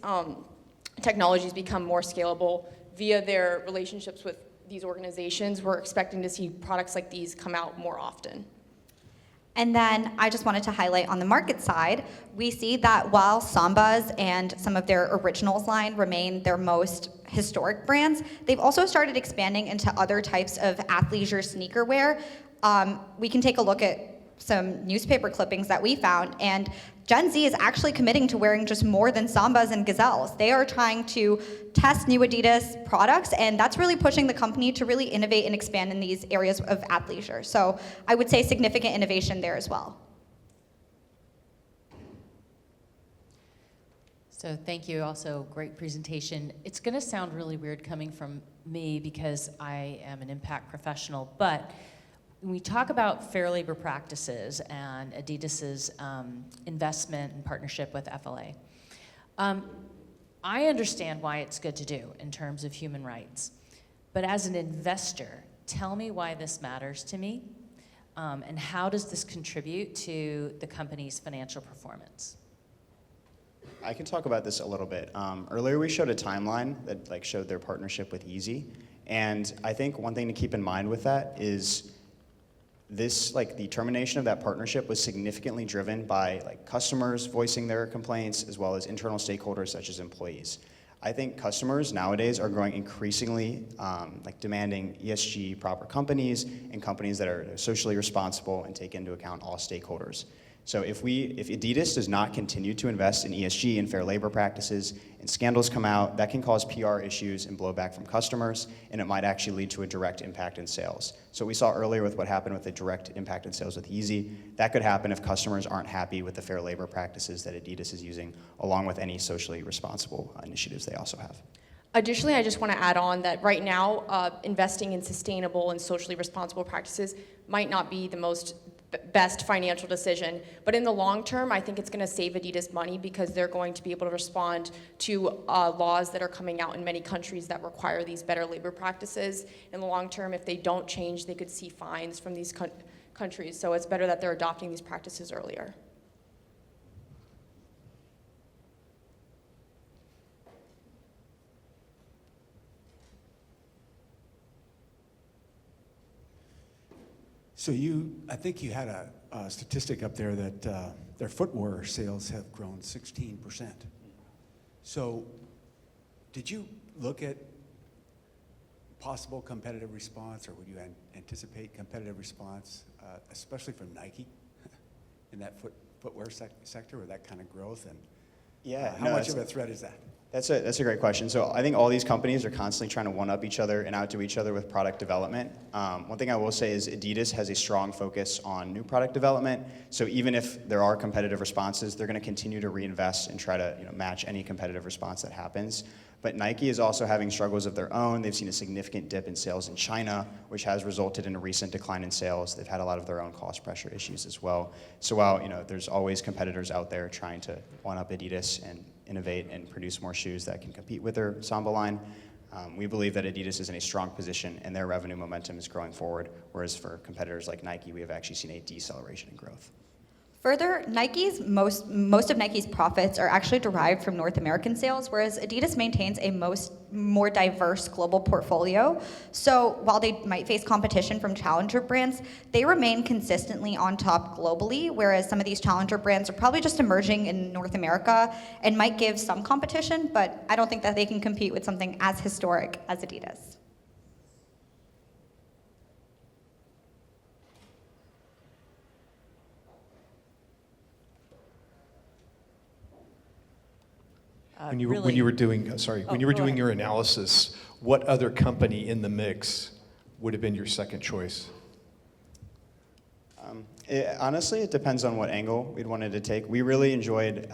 technologies become more scalable via their relationships with these organizations, we're expecting to see products like these come out more often. And then I just wanted to highlight on the market side, we see that while Sambas and some of their Originals line remain their most historic brands, they've also started expanding into other types of athleisure sneaker wear. We can take a look at some newspaper clippings that we found, and Gen Z is actually committing to wearing just more than Sambas and Gazelles. They are trying to test new Adidas products, and that's really pushing the company to really innovate and expand in these areas of athleisure. So I would say significant innovation there as well. So thank you, also great presentation. It's gonna sound really weird coming from me because I am an impact professional, but when we talk about fair labor practices and Adidas's investment and partnership with FLA, I understand why it's good to do in terms of human rights. But as an investor, tell me why this matters to me, and how does this contribute to the company's financial performance? I can talk about this a little bit. Earlier we showed a timeline that showed their partnership with Yeezy, and I think one thing to keep in mind with that is the termination of that partnership was significantly driven by customers voicing their complaints as well as internal stakeholders such as employees. I think customers nowadays are growing increasingly demanding ESG proper companies and companies that are socially responsible and take into account all stakeholders. So if Adidas does not continue to invest in ESG and fair labor practices and scandals come out, that can cause PR issues and blowback from customers, and it might actually lead to a direct impact in sales. So we saw earlier with what happened with the direct impact in sales with Yeezy, that could happen if customers aren't happy with the fair labor practices that Adidas is using, along with any socially responsible initiatives they also have. Additionally, I just want to add on that right now, investing in sustainable and socially responsible practices might not be the best financial decision, but in the long term, I think it's going to save Adidas money because they're going to be able to respond to laws that are coming out in many countries that require these better labor practices. In the long term, if they don't change, they could see fines from these countries, so it's better that they're adopting these practices earlier. So I think you had a statistic up there that their footwear sales have grown 16%. So did you look at possible competitive response, or would you anticipate competitive response, especially from Nike in that footwear sector with that kind of growth? And Yeah, how much of a threat is that? That's a great question. So I think all these companies are constantly trying to one-up each other and outdo each other with product development. One thing I will say is Adidas has a strong focus on new product development. So even if there are competitive responses, they're going to continue to reinvest and try to match any competitive response that happens. But Nike is also having struggles of their own. They've seen a significant dip in sales in China, which has resulted in a recent decline in sales. They've had a lot of their own cost pressure issues as well. So while there's always competitors out there trying to one-up Adidas and innovate and produce more shoes that can compete with their Samba line, we believe that Adidas is in a strong position and their revenue momentum is growing forward, whereas for competitors like Nike, we have actually seen a deceleration in growth. Further, most of Nike's profits are actually derived from North American sales, whereas Adidas maintains a more diverse global portfolio. So while they might face competition from challenger brands, they remain consistently on top globally, whereas some of these challenger brands are probably just emerging in North America and might give some competition, but I don't think that they can compete with something as historic as Adidas. When you were doing your analysis, what other company in the mix would have been your second choice? Honestly, it depends on what angle we'd wanted to take. We really enjoyed,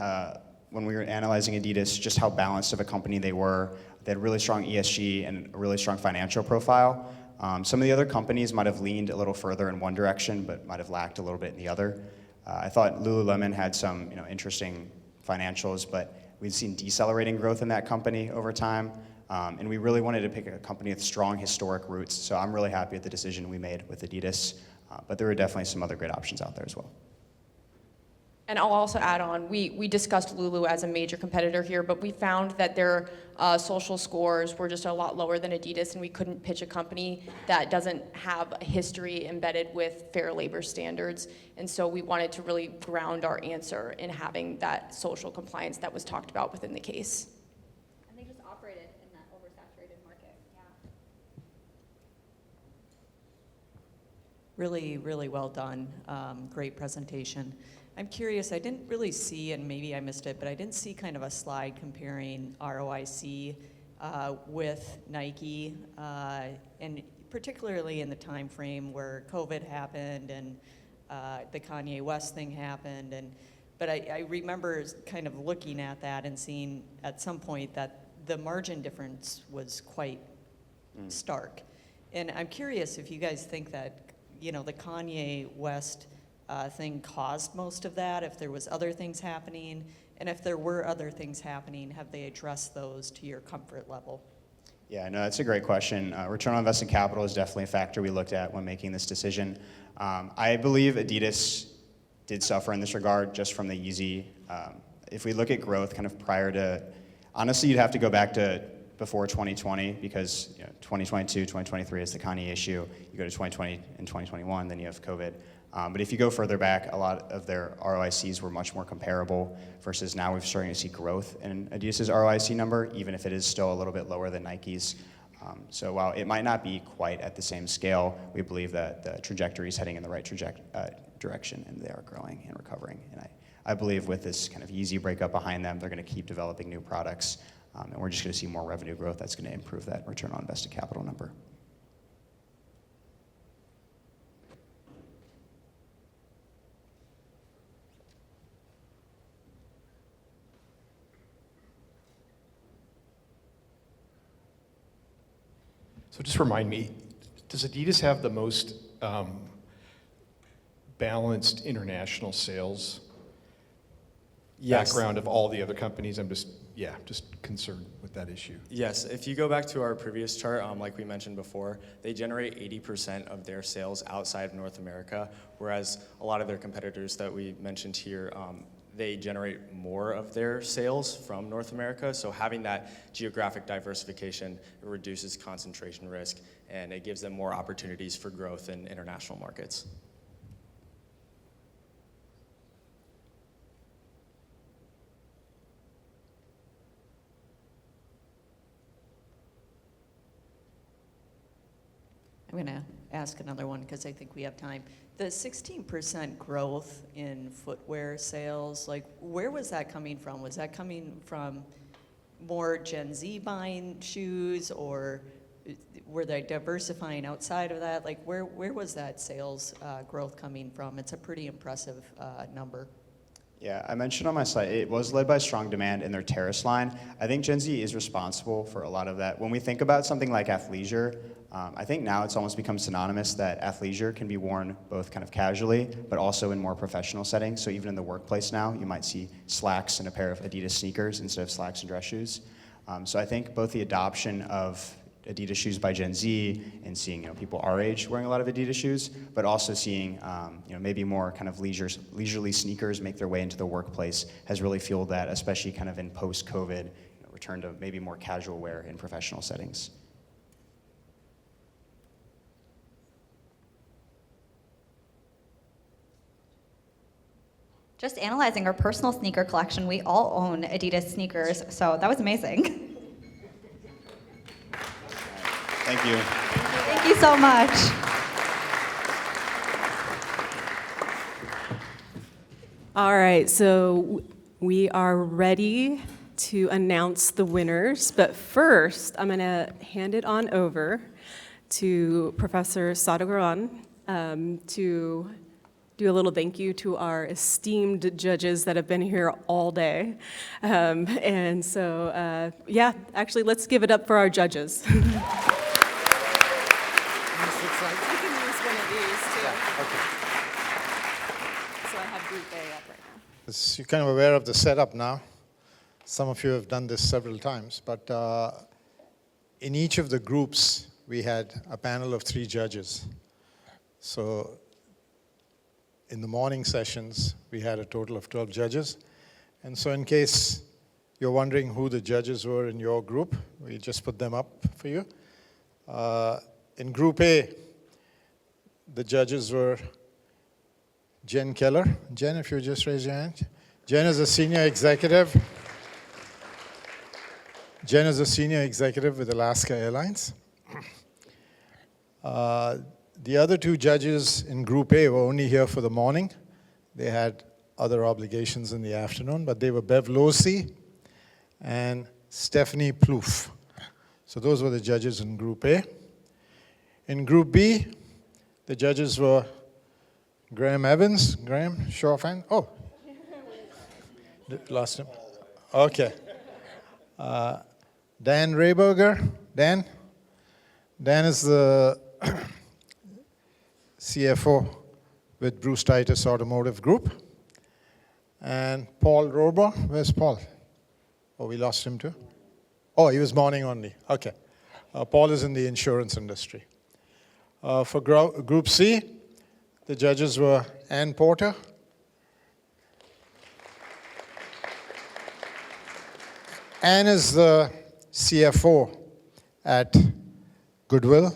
when we were analyzing Adidas, just how balanced of a company they were. They had really strong ESG and a really strong financial profile. Some of the other companies might have leaned a little further in one direction, but might have lacked a little bit in the other. I thought Lululemon had some interesting financials, but we've seen decelerating growth in that company over time, and we really wanted to pick a company with strong historic roots. So I'm really happy with the decision we made with Adidas, but there were definitely some other great options out there as well. And I'll also add on, we discussed Lulu as a major competitor here, but we found that their social scores were just a lot lower than Adidas, and we couldn't pitch a company that doesn't have a history embedded with fair labor standards. And so we wanted to really ground our answer in having that social compliance that was talked about within the case. And they just operated in that oversaturated market, yeah. Really, really well done. Great presentation. I'm curious, I didn't really see, and maybe I missed it, but I didn't see kind of a slide comparing ROIC with Nike, and particularly in the time frame where COVID happened and the Kanye West thing happened. But I remember kind of looking at that and seeing at some point that the margin difference was quite stark. And I'm curious if you guys think that, the Kanye West thing caused most of that, if there was other things happening, and if there were other things happening, have they addressed those to your comfort level? Yeah, no, that's a great question. Return on invested capital is definitely a factor we looked at when making this decision. I believe Adidas did suffer in this regard just from the Yeezy. If we look at growth kind of prior to, honestly, you'd have to go back to before 2020 because 2022, 2023 is the Kanye issue. You go to 2020 and 2021, then you have COVID. But if you go further back, a lot of their ROICs were much more comparable versus now we're starting to see growth in Adidas' ROIC number, even if it is still a little bit lower than Nike's. So while it might not be quite at the same scale, we believe that the trajectory is heading in the right direction, and they are growing and recovering. And I believe with this kind of Yeezy breakup behind them, they're going to keep developing new products, and we're just going to see more revenue growth that's going to improve that return on invested capital number. So just remind me, does Adidas have the most balanced international sales background of all the other companies? I'm just concerned with that issue. Yes, if you go back to our previous chart, like we mentioned before, they generate 80% of their sales outside of North America, whereas a lot of their competitors that we mentioned here, they generate more of their sales from North America. So having that geographic diversification, it reduces concentration risk, and it gives them more opportunities for growth in international markets. I'm going to ask another one because I think we have time. The 16% growth in footwear sales, like where was that coming from? Was that coming from more Gen Z buying shoes, or were they diversifying outside of that? Like, where was that sales growth coming from? It's a pretty impressive number. Yeah, I mentioned on my slide, it was led by strong demand in their terrace line. I think Gen Z is responsible for a lot of that. When we think about something like athleisure, I think now it's almost become synonymous that athleisure can be worn both kind of casually, but also in more professional settings. So even in the workplace now, you might see slacks and a pair of Adidas sneakers instead of slacks and dress shoes. So I think both the adoption of Adidas shoes by Gen Z and seeing people our age wearing a lot of Adidas shoes, but also seeing maybe more kind of leisurely sneakers make their way into the workplace has really fueled that, especially kind of in post-COVID, return to maybe more casual wear in professional settings. Just analyzing our personal sneaker collection, we all own Adidas sneakers, so that was amazing. Thank you. Thank you so much. All right, so we are ready to announce the winners, but first I'm going to hand it on over to Professor Sadogaran to do a little thank you to our esteemed judges that have been here all day. And so, yeah, actually, let's give it up for our judges. You're kind of aware of the setup now. Some of you have done this several times, but in each of the groups, we had a panel of 3 judges. So in the morning sessions, we had a total of 12 judges. And so in case you're wondering who the judges were in your group, we just put them up for you. In Group A, the judges were Jen Keller. Jen, if you just raise your hand. Jen is a senior executive. Jen is a senior executive with Alaska Airlines. The other 2 judges in Group A were only here for the morning. They had other obligations in the afternoon, but they were Bev Losey and Stephanie Plouffe. So those were the judges in Group A. In Group B, the judges were Graham Evans. Graham, show of hand. Oh, lost him. Okay. Dan Rayberger. Dan is the CFO with Bruce Titus Automotive Group. And Paul Rober. Where's Paul? Oh, we lost him too? Oh, he was morning only. Okay. Paul is in the insurance industry. For Group C, the judges were Ann Porter, Ann is the CFO at Goodwill,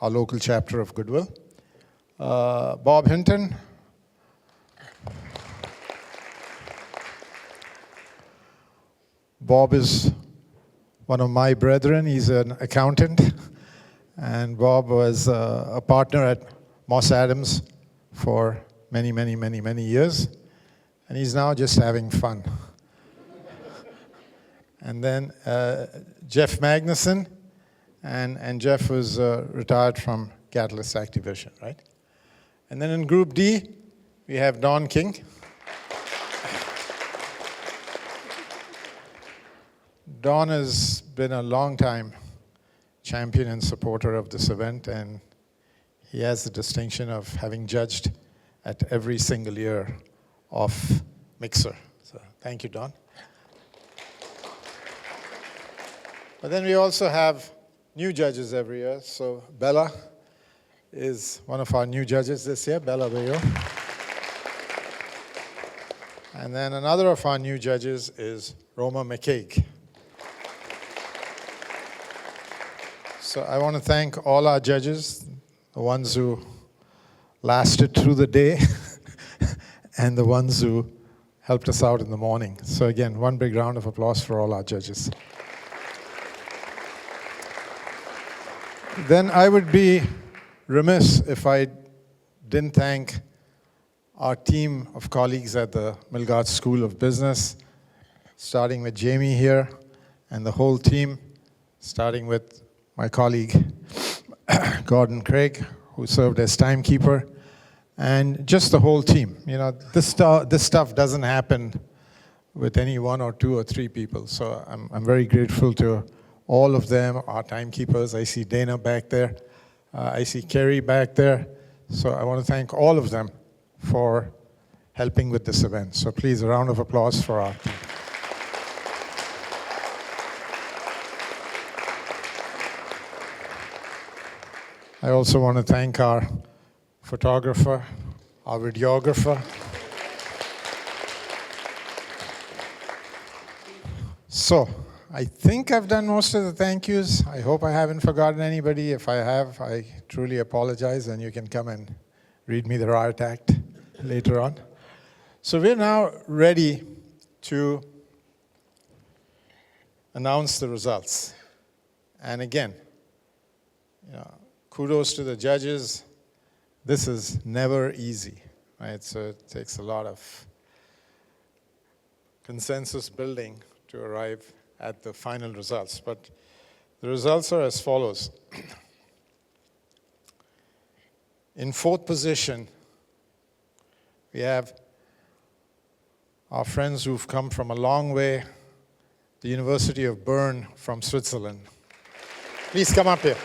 our local chapter of Goodwill. Bob Hinton. Bob is one of my brethren. He's an accountant. And Bob was a partner at Moss Adams for many, many, many, many years. And he's now just having fun. And then Jeff Magnuson. And Jeff was retired from Catalyst Activision, right? And then in Group D, we have Don King. Don has been a long-time champion and supporter of this event, and he has the distinction of having judged at every single year of Mixer. So thank you, Don. But then we also have new judges every year. So Bella is one of our new judges this year. Bella Bayo. And then another of our new judges is Roma McCaig. So I want to thank all our judges, the ones who lasted through the day and the ones who helped us out in the morning. So again, one big round of applause for all our judges. Then I would be remiss if I didn't thank our team of colleagues at the Milgard School of Business, starting with Jamie here, and the whole team, starting with my colleague Gordon Craig, who served as timekeeper, and just the whole team. You know, this stuff doesn't happen with any one or two or three people. So I'm very grateful to all of them, our timekeepers. I see Dana back there. I see Kerry back there. So I want to thank all of them for helping with this event. So please, a round of applause for our team. I also want to thank our photographer, our videographer. So, I think I've done most of the thank yous. I hope I haven't forgotten anybody. If I have, I truly apologize, and you can come and read me the riot act later on. So we're now ready to announce the results. And again, you know, kudos to the judges. This is never easy, right? So it takes a lot of consensus building to arrive at the final results. But the results are as follows. In fourth position, we have our friends who've come from a long way, the University of Bern from Switzerland. Please come up here.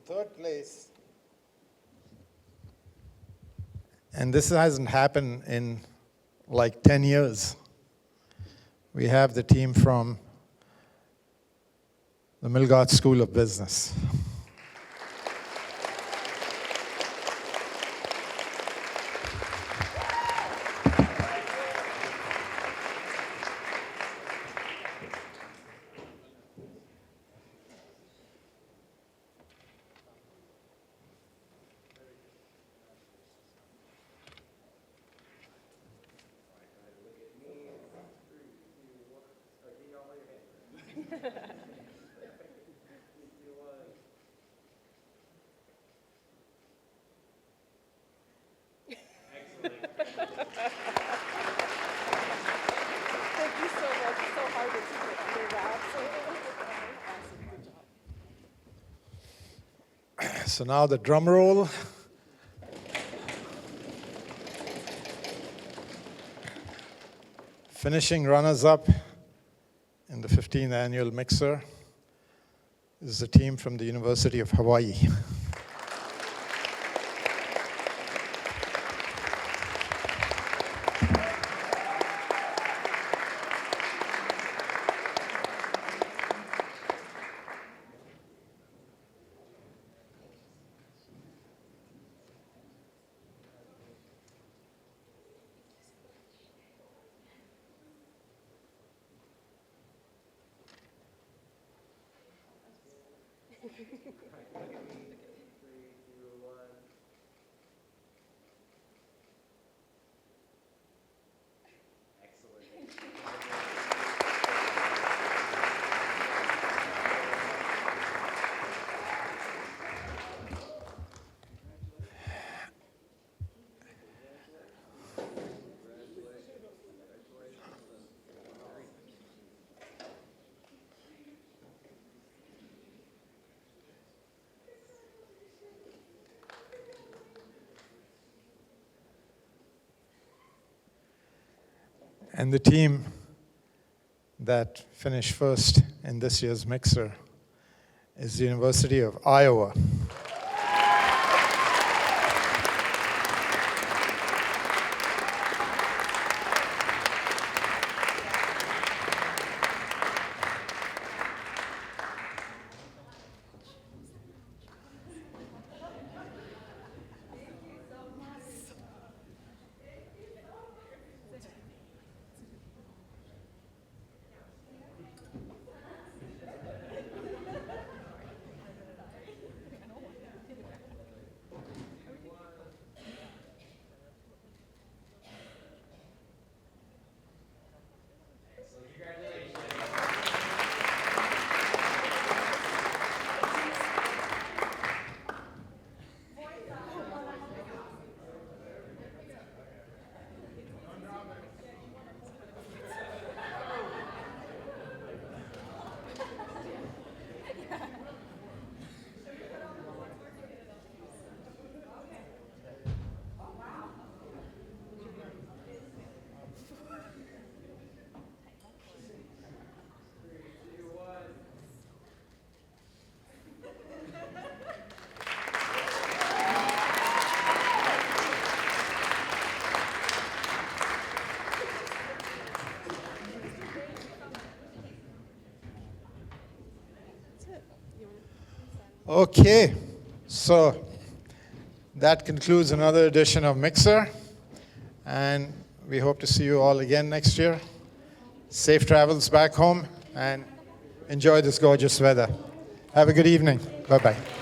Third place, and this hasn't happened in like 10 years, we have the team from the Milgard School of Business. So now the drum roll. Finishing runners-up in the 15th annual Mixer is the team from the University of Hawaii. And the team that finished first in this year's Mixer is the University of Iowa. Okay, so that concludes another edition of Mixer, and we hope to see you all again next year. Safe travels back home, and enjoy this gorgeous weather. Have a good evening. Bye-bye.